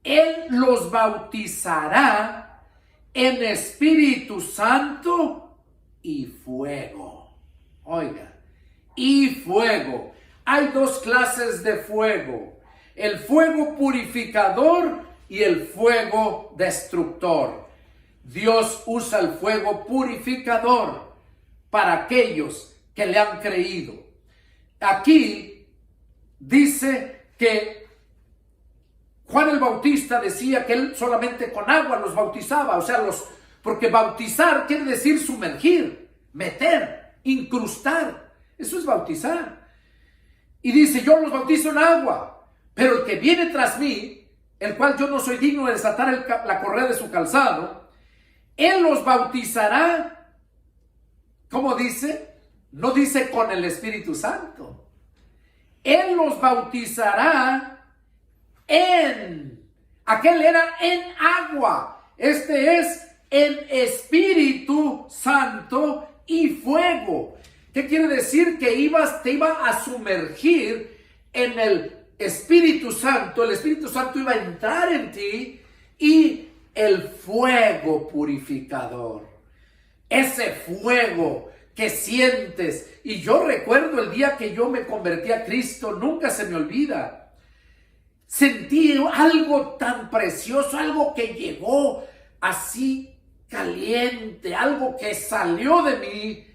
Él los bautizará en Espíritu Santo y fuego. Oiga, y fuego. Hay dos clases de fuego: el fuego purificador y el fuego destructor. Dios usa el fuego purificador para aquellos que le han creído. Aquí dice que Juan el Bautista decía que él solamente con agua los bautizaba, o sea, porque bautizar quiere decir sumergir, meter, incrustar. Eso es bautizar. Y dice, yo los bautizo en agua, pero el que viene tras mí, el cual yo no soy digno de desatar la correa de su calzado, él los bautizará ¿cómo dice? No dice con el Espíritu Santo. Él los bautizará aquel era en agua. Este es en Espíritu Santo y fuego. ¿Qué quiere decir? Que te iba a sumergir en el Espíritu Santo. El Espíritu Santo iba a entrar en ti y el fuego purificador. Ese fuego que sientes. Y yo recuerdo el día que yo me convertí a Cristo, nunca se me olvida. Sentí algo tan precioso, algo que llegó así caliente, algo que salió de mí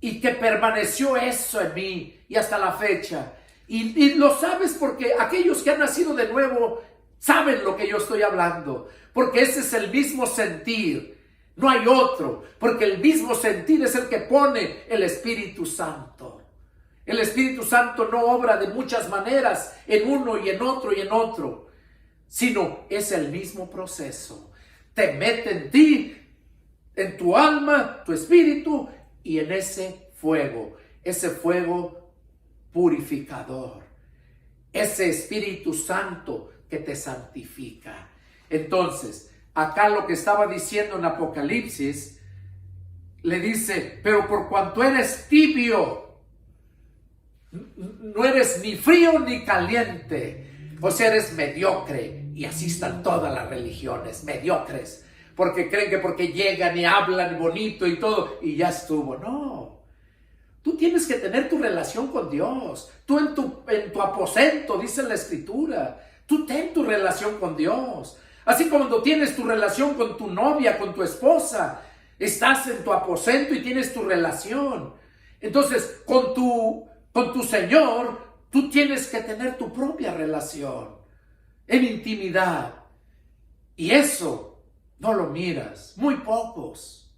y que permaneció eso en mí y hasta la fecha. Y lo sabes porque aquellos que han nacido de nuevo saben lo que yo estoy hablando, porque ese es el mismo sentir, no hay otro, porque el mismo sentir es el que pone el Espíritu Santo. El Espíritu Santo no obra de muchas maneras en uno y en otro y en otro, sino es el mismo proceso. Te mete en ti, en tu alma, tu espíritu y en ese fuego purificador, ese Espíritu Santo que te santifica. Entonces, acá lo que estaba diciendo en Apocalipsis, le dice, pero por cuanto eres tibio, no eres ni frío ni caliente, o sea, eres mediocre. Y así están todas las religiones, mediocres, porque creen que porque llegan y hablan bonito y todo, y ya estuvo. No, tú tienes que tener tu relación con Dios. Tú en tu aposento, dice la Escritura, tú ten tu relación con Dios. Así como cuando tienes tu relación con tu novia, con tu esposa, estás en tu aposento y tienes tu relación. Entonces, con tu Señor, tú tienes que tener tu propia relación en intimidad. Y eso no lo miras. Muy pocos.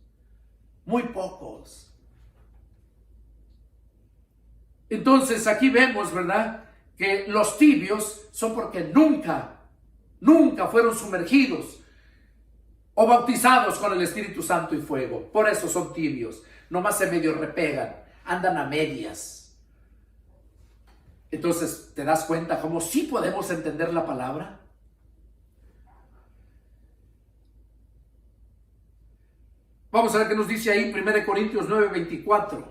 Muy pocos. Entonces, aquí vemos, ¿verdad?, que los tibios son porque nunca fueron sumergidos o bautizados con el Espíritu Santo y fuego. Por eso son tibios. Nomás se medio repegan, andan a medias. Entonces, ¿te das cuenta cómo sí podemos entender la palabra? Vamos a ver qué nos dice ahí 1 Corintios 9:24.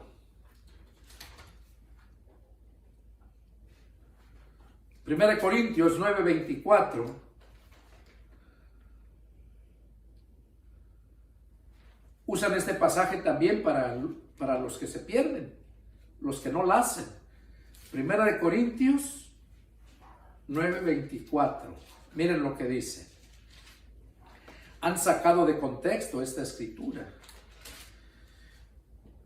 1 Corintios 9:24. Usan este pasaje también para los que se pierden, los que no la hacen. 1 Corintios 9:24. Miren lo que dice. Han sacado de contexto esta escritura.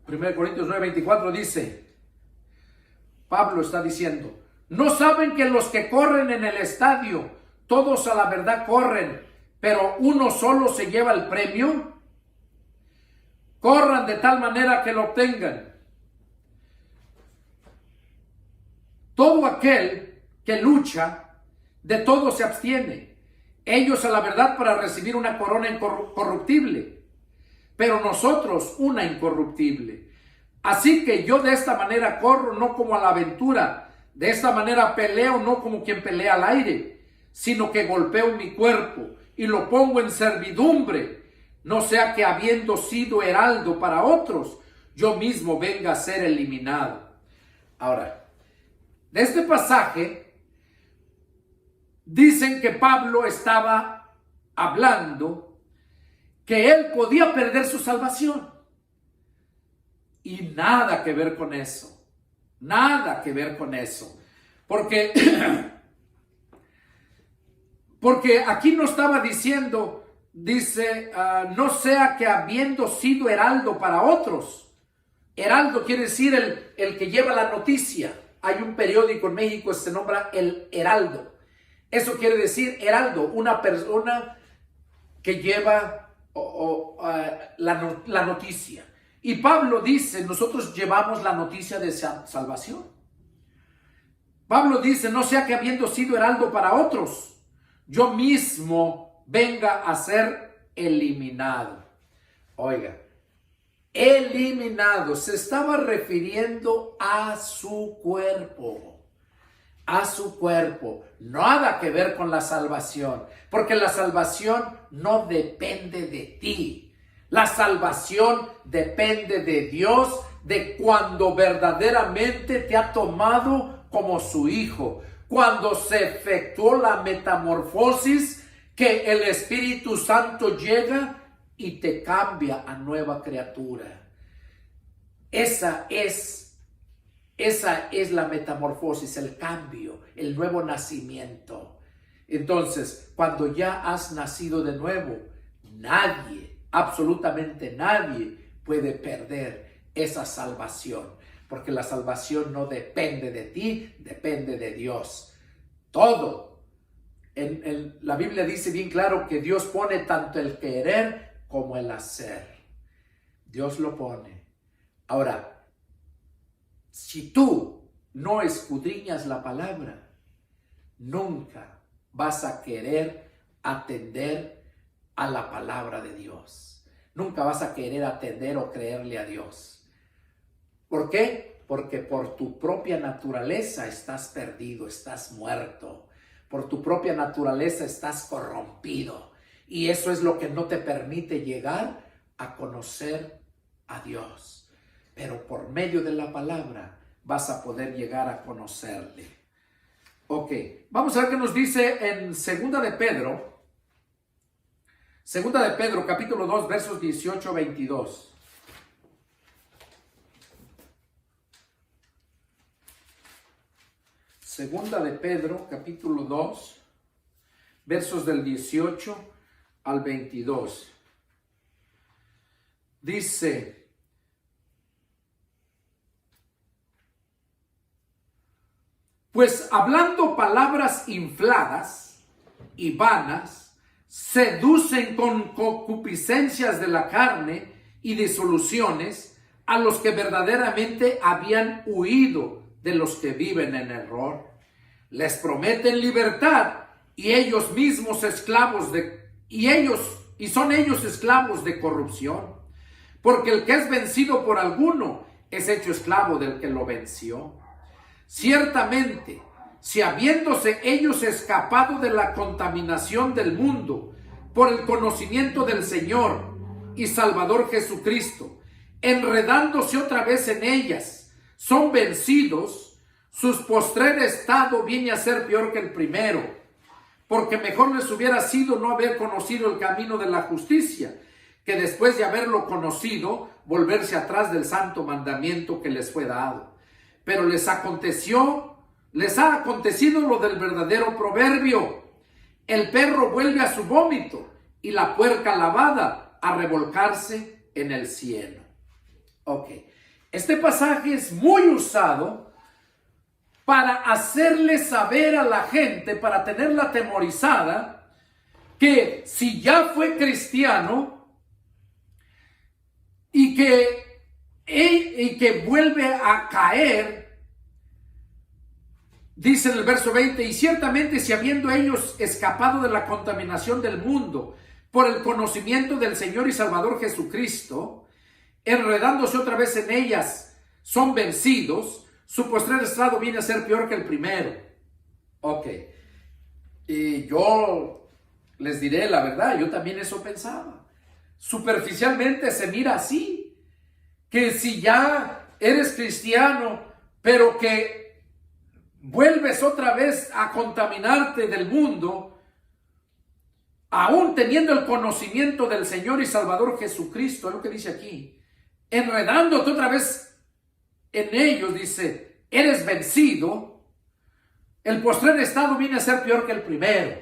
1 Corintios 9:24 dice, Pablo está diciendo, ¿no saben que los que corren en el estadio, todos a la verdad corren, pero uno solo se lleva el premio? Corran de tal manera que lo obtengan. Todo aquel que lucha, de todo se abstiene. Ellos a la verdad para recibir una corona incorruptible, pero nosotros una incorruptible. Así que yo de esta manera corro, no como a la aventura. De esta manera peleo, no como quien pelea al aire, sino que golpeo mi cuerpo y lo pongo en servidumbre, no sea que habiendo sido heraldo para otros, yo mismo venga a ser eliminado. Ahora, de este pasaje, dicen que Pablo estaba hablando que él podía perder su salvación. Y nada que ver con eso. Nada que ver con eso. Porque aquí no estaba diciendo, dice, no sea que habiendo sido heraldo para otros. Heraldo quiere decir el que lleva la noticia. Hay un periódico en México que se nombra El Heraldo. Eso quiere decir heraldo, una persona que lleva la noticia. Y Pablo dice, nosotros llevamos la noticia de salvación. Pablo dice, no sea que habiendo sido heraldo para otros, yo mismo venga a ser eliminado. Oiga, eliminado. Se estaba refiriendo a su cuerpo. A su cuerpo. Nada que ver con la salvación. Porque la salvación no depende de ti. La salvación depende de Dios, de cuando verdaderamente te ha tomado como su hijo. Cuando se efectuó la metamorfosis, que el Espíritu Santo llega y te cambia a nueva criatura. Esa es la metamorfosis, el cambio, el nuevo nacimiento. Entonces, cuando ya has nacido de nuevo, nadie, absolutamente nadie puede perder esa salvación, porque la salvación no depende de ti, depende de Dios. Todo. La Biblia dice bien claro que Dios pone tanto el querer como el hacer. Dios lo pone. Ahora, si tú no escudriñas la palabra, nunca vas a querer atender a la palabra de Dios. Nunca vas a querer atender o creerle a Dios. ¿Por qué? Porque por tu propia naturaleza estás perdido, estás muerto. Por tu propia naturaleza estás corrompido. Y eso es lo que no te permite llegar a conocer a Dios. Pero por medio de la palabra vas a poder llegar a conocerle. Ok, vamos a ver qué nos dice en Segunda de Pedro. Segunda de Pedro, capítulo 2, versos 18 a 22. Segunda de Pedro, capítulo 2, versos del 18 al 22. Dice: pues hablando palabras infladas y vanas, seducen con concupiscencias de la carne y disoluciones a los que verdaderamente habían huido de los que viven en error. Les prometen libertad y ellos mismos esclavos son ellos esclavos de corrupción. Porque el que es vencido por alguno es hecho esclavo del que lo venció. Ciertamente, si habiéndose ellos escapado de la contaminación del mundo por el conocimiento del Señor y Salvador Jesucristo, enredándose otra vez en ellas, son vencidos, su postrer estado viene a ser peor que el primero, porque mejor les hubiera sido no haber conocido el camino de la justicia, que después de haberlo conocido, volverse atrás del santo mandamiento que les fue dado. Pero les ha acontecido lo del verdadero proverbio: el perro vuelve a su vómito y la puerca lavada a revolcarse en el cieno. Ok, este pasaje es muy usado para hacerle saber a la gente, para tenerla atemorizada, que si ya fue cristiano y que vuelve a caer, dice en el verso 20: y ciertamente si habiendo ellos escapado de la contaminación del mundo por el conocimiento del Señor y Salvador Jesucristo, enredándose otra vez en ellas, son vencidos, su postrer estado viene a ser peor que el primero. Ok, y yo les diré la verdad, yo también eso pensaba. Superficialmente se mira así, que si ya eres cristiano, pero que vuelves otra vez a contaminarte del mundo, aún teniendo el conocimiento del Señor y Salvador Jesucristo, es lo que dice aquí, enredándote otra vez en ellos, dice, eres vencido, el postrer estado viene a ser peor que el primero.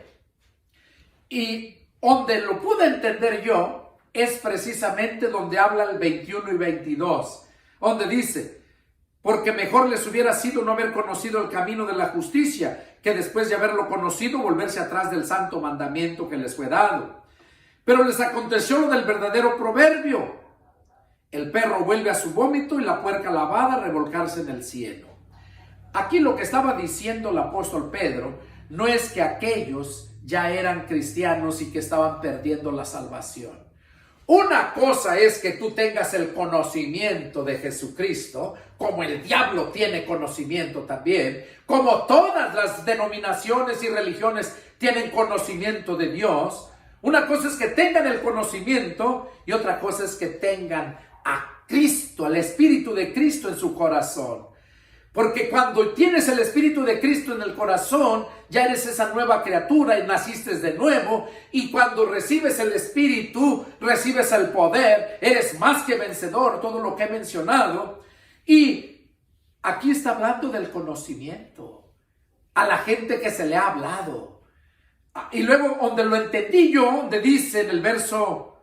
Y donde lo pude entender yo es precisamente donde habla el 21 y 22, donde dice: porque mejor les hubiera sido no haber conocido el camino de la justicia, que después de haberlo conocido volverse atrás del santo mandamiento que les fue dado. Pero les aconteció lo del verdadero proverbio: el perro vuelve a su vómito y la puerca lavada a revolcarse en el cieno. Aquí lo que estaba diciendo el apóstol Pedro no es que aquellos ya eran cristianos y que estaban perdiendo la salvación. Una cosa es que tú tengas el conocimiento de Jesucristo, como el diablo tiene conocimiento también, como todas las denominaciones y religiones tienen conocimiento de Dios. Una cosa es que tengan el conocimiento y otra cosa es que tengan a Cristo, al Espíritu de Cristo en su corazón. Porque cuando tienes el Espíritu de Cristo en el corazón, ya eres esa nueva criatura y naciste de nuevo. Y cuando recibes el Espíritu, recibes el poder, eres más que vencedor, todo lo que he mencionado. Y aquí está hablando del conocimiento, a la gente que se le ha hablado. Y luego donde lo entendí yo, donde dice en el verso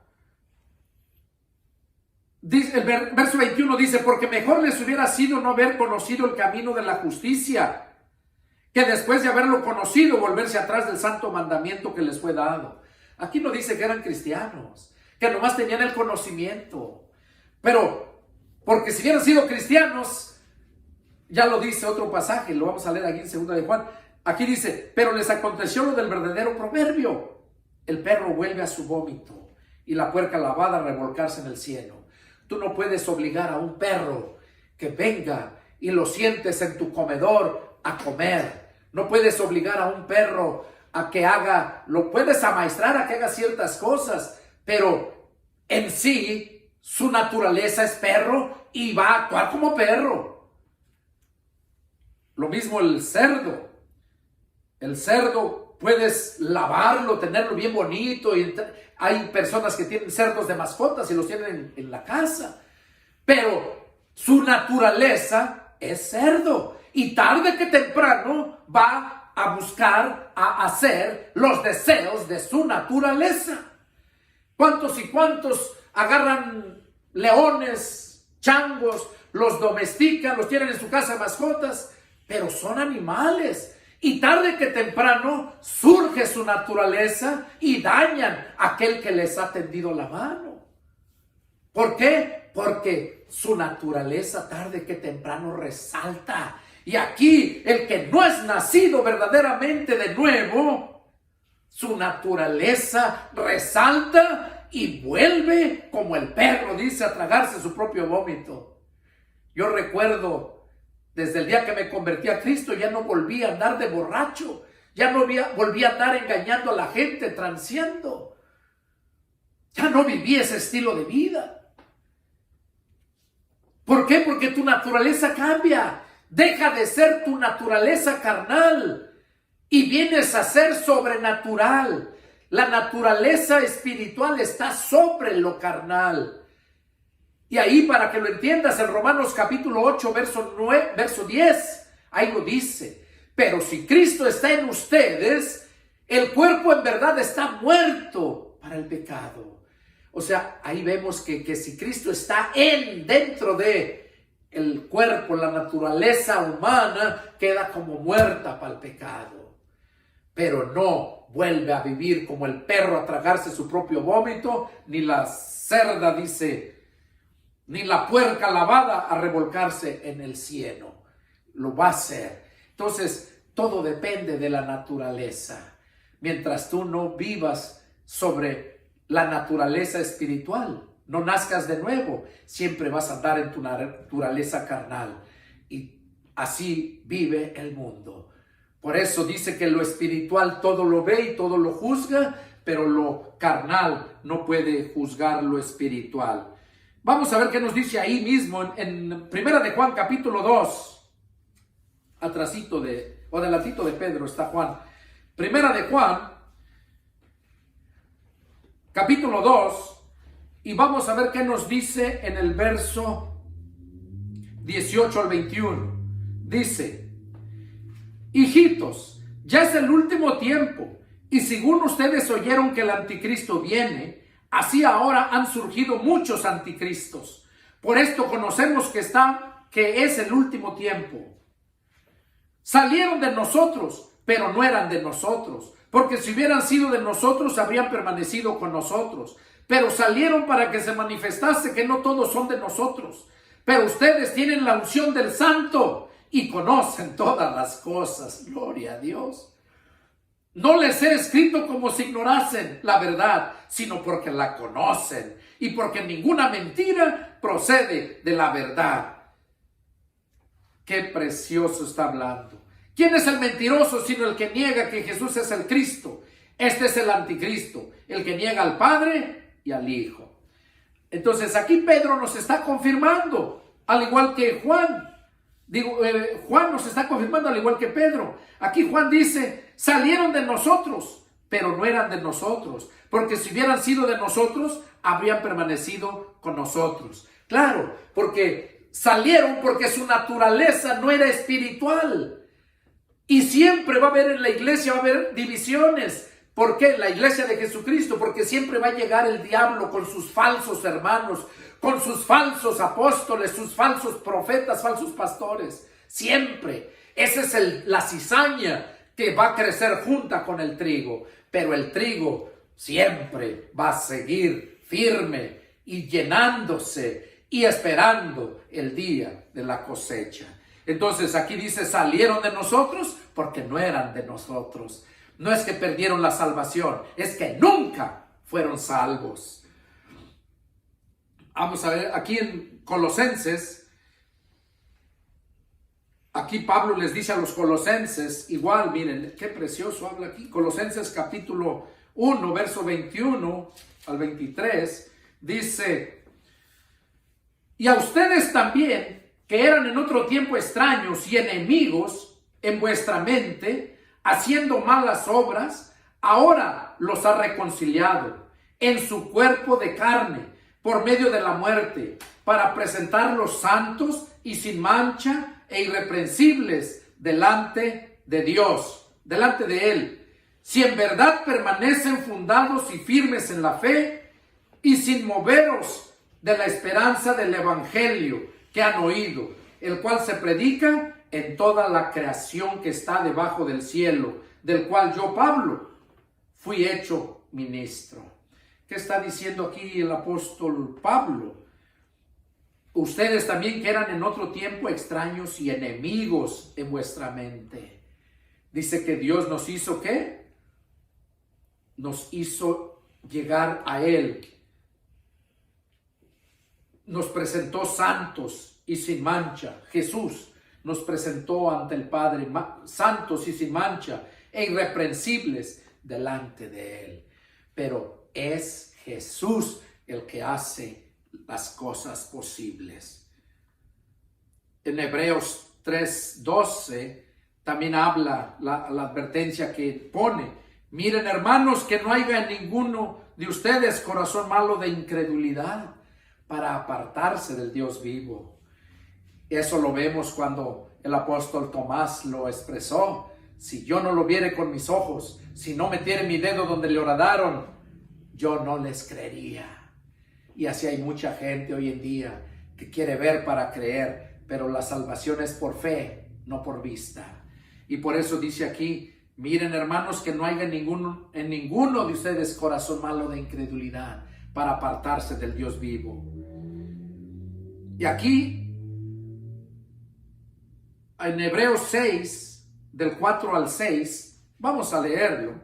21 dice, porque mejor les hubiera sido no haber conocido el camino de la justicia, que después de haberlo conocido volverse atrás del santo mandamiento que les fue dado. Aquí no dice que eran cristianos, que nomás tenían el conocimiento, pero porque si hubieran sido cristianos, ya lo dice otro pasaje, lo vamos a leer aquí en 2 de Juan, aquí dice, pero les aconteció lo del verdadero proverbio, el perro vuelve a su vómito y la puerca lavada a revolcarse en el cieno. Tú no puedes obligar a un perro que venga y lo sientes en tu comedor a comer. No puedes obligar a un perro a que haga, lo puedes amaestrar a que haga ciertas cosas, pero en sí su naturaleza es perro y va a actuar como perro. Lo mismo el cerdo. El cerdo puedes lavarlo, tenerlo bien bonito. Y hay personas que tienen cerdos de mascotas y los tienen en la casa. Pero su naturaleza es cerdo. Y tarde que temprano va a buscar a hacer los deseos de su naturaleza. ¿Cuántos y cuántos agarran leones, changos, los domestican, los tienen en su casa mascotas? Pero son animales. Y tarde que temprano surge su naturaleza y dañan a aquel que les ha tendido la mano. ¿Por qué? Porque su naturaleza tarde que temprano resalta. Y aquí el que no es nacido verdaderamente de nuevo, su naturaleza resalta y vuelve como el perro, dice, a tragarse su propio vómito. Yo recuerdo, desde el día que me convertí a Cristo, ya no volví a andar de borracho. Ya no volví a andar engañando a la gente, transeando. Ya no viví ese estilo de vida. ¿Por qué? Porque tu naturaleza cambia. Deja de ser tu naturaleza carnal y vienes a ser sobrenatural. La naturaleza espiritual está sobre lo carnal. Y ahí, para que lo entiendas, en Romanos capítulo 8, verso 10, ahí lo dice. Pero si Cristo está en ustedes, el cuerpo en verdad está muerto para el pecado. O sea, ahí vemos que si Cristo está dentro de el cuerpo, la naturaleza humana, queda como muerta para el pecado. Pero no vuelve a vivir como el perro a tragarse su propio vómito, ni la cerda, dice, ni la puerca lavada a revolcarse en el cieno. Lo va a hacer. Entonces, todo depende de la naturaleza. Mientras tú no vivas sobre la naturaleza espiritual, no nazcas de nuevo, siempre vas a andar en tu naturaleza carnal. Y así vive el mundo. Por eso dice que lo espiritual todo lo ve y todo lo juzga, pero lo carnal no puede juzgar lo espiritual. Vamos a ver qué nos dice ahí mismo en 1 de Juan capítulo 2. Atrasito o delantito de Pedro está Juan. 1 de Juan capítulo 2. Y vamos a ver qué nos dice en el verso 18 al 21. Dice, hijitos, ya es el último tiempo. Y según ustedes oyeron que el anticristo viene, así ahora han surgido muchos anticristos. Por esto conocemos que es el último tiempo. Salieron de nosotros, pero no eran de nosotros. Porque si hubieran sido de nosotros, habrían permanecido con nosotros. Pero salieron para que se manifestase que no todos son de nosotros. Pero ustedes tienen la unción del Santo y conocen todas las cosas. Gloria a Dios. No les he escrito como si ignorasen la verdad, sino porque la conocen y porque ninguna mentira procede de la verdad. Qué precioso está hablando. ¿Quién es el mentiroso sino el que niega que Jesús es el Cristo? Este es el anticristo, el que niega al Padre y al Hijo. Entonces aquí Pedro nos está confirmando, al igual que Juan. Juan nos está confirmando al igual que Pedro. Aquí Juan dice, salieron de nosotros, pero no eran de nosotros, porque si hubieran sido de nosotros, habrían permanecido con nosotros. Claro, porque salieron porque su naturaleza no era espiritual. Y siempre va a haber en la iglesia, va a haber divisiones. ¿Por qué? La iglesia de Jesucristo, porque siempre va a llegar el diablo con sus falsos hermanos, con sus falsos apóstoles, sus falsos profetas, falsos pastores. Siempre. Esa es la cizaña que va a crecer junta con el trigo. Pero el trigo siempre va a seguir firme y llenándose y esperando el día de la cosecha. Entonces aquí dice, salieron de nosotros porque no eran de nosotros. No es que perdieron la salvación, es que nunca fueron salvos. Vamos a ver, aquí en Colosenses, aquí Pablo les dice a los colosenses, igual, miren, qué precioso habla aquí. Colosenses capítulo 1, verso 21 al 23, dice, y a ustedes también, que eran en otro tiempo extraños y enemigos en vuestra mente, haciendo malas obras, ahora los ha reconciliado en su cuerpo de carne, por medio de la muerte, para presentarlos santos y sin mancha e irreprensibles delante de Dios, delante de Él. Si en verdad permanecen fundados y firmes en la fe y sin moveros de la esperanza del evangelio que han oído, el cual se predica en toda la creación que está debajo del cielo, del cual yo, Pablo, fui hecho ministro. ¿Qué está diciendo aquí el apóstol Pablo? Ustedes también que eran en otro tiempo extraños y enemigos en vuestra mente. Dice que Dios nos hizo, ¿qué? Nos hizo llegar a Él. Nos presentó santos y sin mancha. Jesús nos presentó ante el Padre santos y sin mancha e irreprensibles delante de Él. Pero es Jesús el que hace las cosas posibles. En Hebreos 3:12 también habla la advertencia que pone. Miren, hermanos, que no haya en ninguno de ustedes corazón malo de incredulidad para apartarse del Dios vivo. Eso lo vemos cuando el apóstol Tomás lo expresó. Si yo no lo viere con mis ojos, si no metiere mi dedo donde le horadaron, yo no les creería. Y así hay mucha gente hoy en día que quiere ver para creer, pero la salvación es por fe, no por vista. Y por eso dice aquí, miren hermanos, que no haya en ninguno de ustedes corazón malo de incredulidad para apartarse del Dios vivo. Y aquí, en Hebreos 6, del 4 al 6, vamos a leerlo.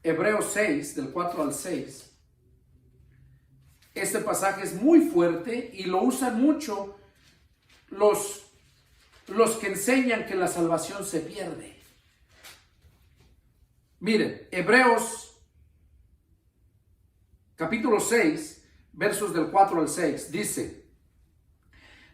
Hebreos 6, del 4 al 6. Este pasaje es muy fuerte y lo usan mucho los que enseñan que la salvación se pierde. Miren, Hebreos capítulo 6, versos del 4 al 6, dice,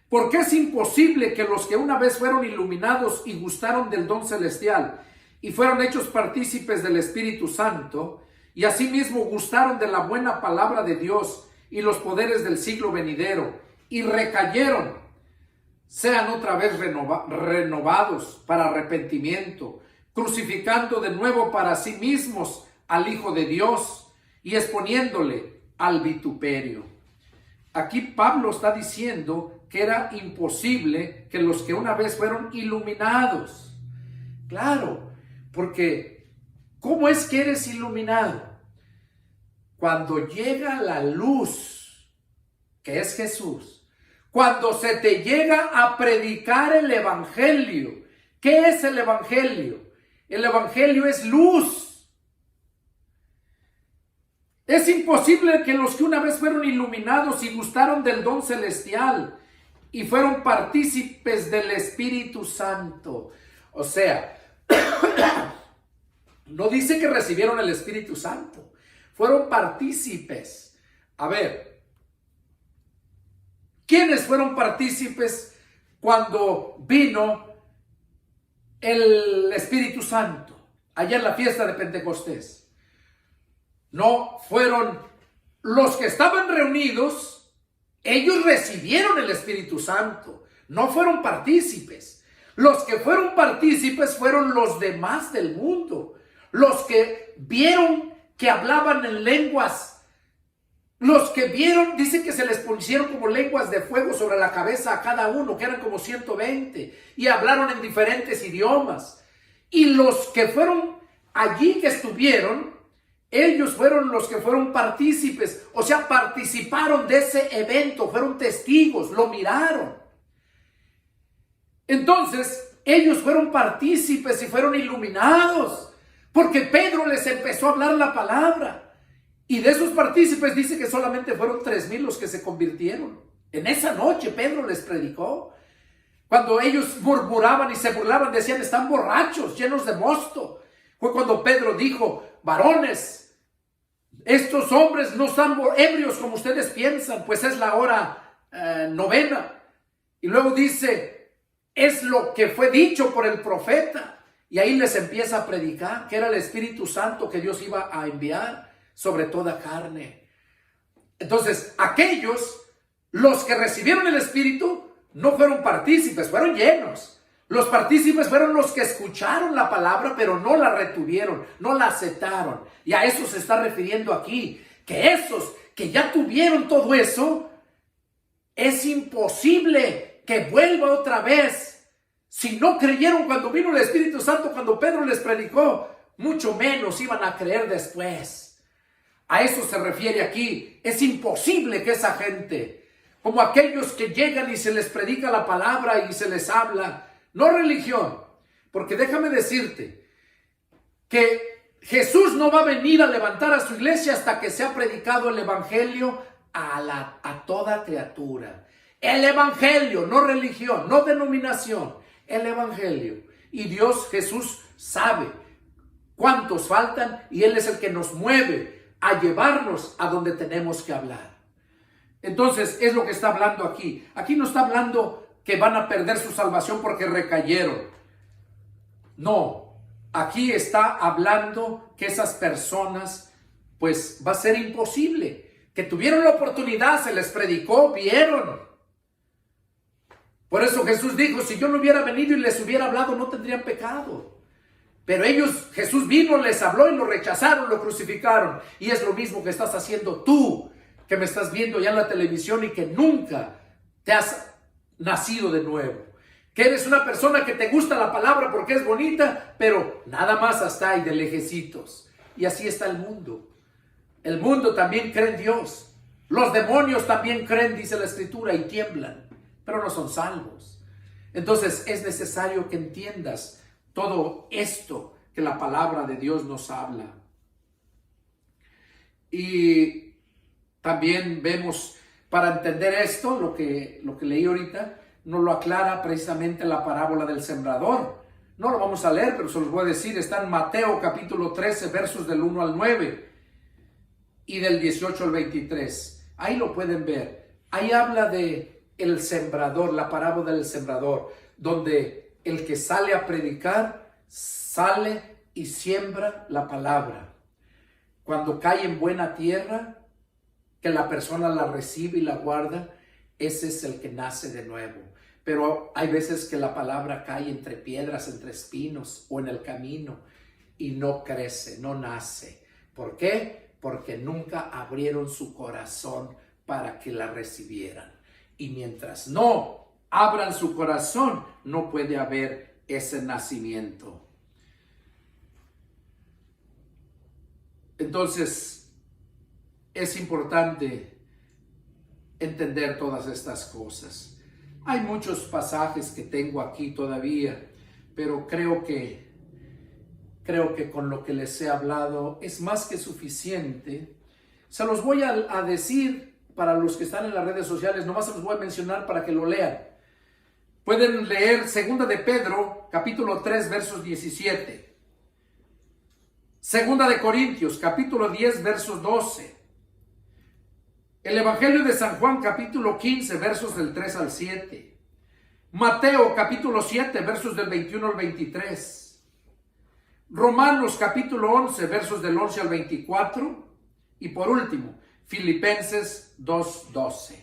porque es imposible que los que una vez fueron iluminados y gustaron del don celestial y fueron hechos partícipes del Espíritu Santo, y asimismo gustaron de la buena palabra de Dios y los poderes del siglo venidero, y recayeron, sean otra vez renovados para arrepentimiento, crucificando de nuevo para sí mismos al Hijo de Dios y exponiéndole al vituperio. Aquí Pablo está diciendo que era imposible que los que una vez fueron iluminados. Claro, porque ¿cómo es que eres iluminado? Cuando llega la luz, que es Jesús, cuando se te llega a predicar el evangelio. ¿Qué es el evangelio? El evangelio es luz. Es imposible que los que una vez fueron iluminados y gustaron del don celestial y fueron partícipes del Espíritu Santo. O sea, no dice que recibieron el Espíritu Santo, fueron partícipes. A ver, ¿quiénes fueron partícipes cuando vino el Espíritu Santo allá en la fiesta de Pentecostés? No fueron los que estaban reunidos, ellos recibieron el Espíritu Santo, no fueron partícipes. Los que fueron partícipes fueron los demás del mundo, los que vieron que hablaban en lenguas, los que vieron, dice que se les pusieron como lenguas de fuego sobre la cabeza a cada uno, que eran como 120, y hablaron en diferentes idiomas. Y los que fueron allí, que estuvieron, ellos fueron los que fueron partícipes, o sea, participaron de ese evento, fueron testigos, lo miraron. Entonces, ellos fueron partícipes y fueron iluminados, porque Pedro les empezó a hablar la palabra. Y de esos partícipes dice que solamente fueron 3,000 los que se convirtieron. En esa noche Pedro les predicó. Cuando ellos murmuraban y se burlaban, decían, están borrachos, llenos de mosto. Fue cuando Pedro dijo, varones, estos hombres no están ebrios como ustedes piensan, pues es la hora 9. Y luego dice, es lo que fue dicho por el profeta. Y ahí les empieza a predicar que era el Espíritu Santo que Dios iba a enviar sobre toda carne. Entonces, aquellos, los que recibieron el Espíritu, no fueron partícipes, fueron llenos. Los partícipes fueron los que escucharon la palabra, pero no la retuvieron, no la aceptaron. Y a eso se está refiriendo aquí, que esos que ya tuvieron todo eso, es imposible que vuelva otra vez. Si no creyeron cuando vino el Espíritu Santo, cuando Pedro les predicó, mucho menos iban a creer después. A eso se refiere aquí. Es imposible que esa gente, como aquellos que llegan y se les predica la palabra y se les habla, no religión, porque déjame decirte que Jesús no va a venir a levantar a su iglesia hasta que sea predicado el evangelio a toda criatura. El evangelio, no religión, no denominación, el evangelio. Y Dios, Jesús, sabe cuántos faltan y Él es el que nos mueve a llevarnos a donde tenemos que hablar. Entonces, es lo que está hablando aquí. Aquí no está hablando que van a perder su salvación porque recayeron. No, aquí está hablando que esas personas, pues va a ser imposible. Que tuvieron la oportunidad, se les predicó, vieron. Por eso Jesús dijo, si yo no hubiera venido y les hubiera hablado, no tendrían pecado. Pero ellos, Jesús vino, les habló y lo rechazaron, lo crucificaron. Y es lo mismo que estás haciendo tú, que me estás viendo ya en la televisión y que nunca te has nacido de nuevo, que eres una persona que te gusta la palabra porque es bonita, pero nada más hasta ahí de lejecitos. Y así está el mundo. El mundo también cree en Dios. Los demonios también creen, dice la Escritura, y tiemblan, pero no son salvos. Entonces es necesario que entiendas todo esto que la palabra de Dios nos habla. Y también vemos, para entender esto, lo que leí ahorita, nos lo aclara precisamente la parábola del sembrador. No lo vamos a leer, pero se los voy a decir. Está en Mateo capítulo 13, versos del 1 al 9 y del 18 al 23. Ahí lo pueden ver. Ahí habla de el sembrador, la parábola del sembrador, donde el que sale a predicar, sale y siembra la palabra. Cuando cae en buena tierra, que la persona la recibe y la guarda, ese es el que nace de nuevo. Pero hay veces que la palabra cae entre piedras, entre espinos o en el camino y no crece, no nace. ¿Por qué? Porque nunca abrieron su corazón para que la recibieran. Y mientras no abran su corazón, no puede haber ese nacimiento. Entonces, es importante entender todas estas cosas. Hay muchos pasajes que tengo aquí todavía, pero creo que con lo que les he hablado es más que suficiente Se los voy a decir para los que están en las redes sociales, nomás se los voy a mencionar para que lo lean. Pueden leer 2 de Pedro, capítulo 3, versos 17. 2 de Corintios, capítulo 10, versos 12. El Evangelio de San Juan, capítulo 15, versos del 3 al 7. Mateo, capítulo 7, versos del 21 al 23. Romanos, capítulo 11, versos del 11 al 24. Y por último, Filipenses 2:12.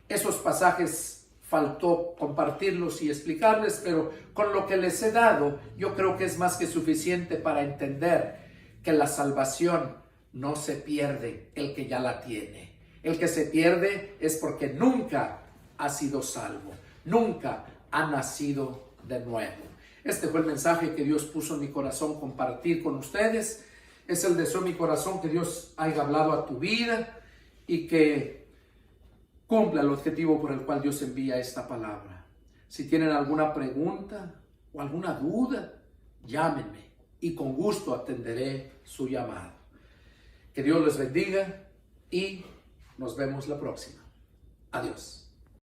Esos pasajes faltó compartirlos y explicarles, pero con lo que les he dado, yo creo que es más que suficiente para entender que la salvación no se pierde el que ya la tiene. El que se pierde es porque nunca ha sido salvo, nunca ha nacido de nuevo. Este fue el mensaje que Dios puso en mi corazón compartir con ustedes. Es el deseo de mi corazón que Dios haya hablado a tu vida y que cumpla el objetivo por el cual Dios envía esta palabra. Si tienen alguna pregunta o alguna duda, llámenme y con gusto atenderé su llamado. Que Dios les bendiga y nos vemos la próxima. Adiós.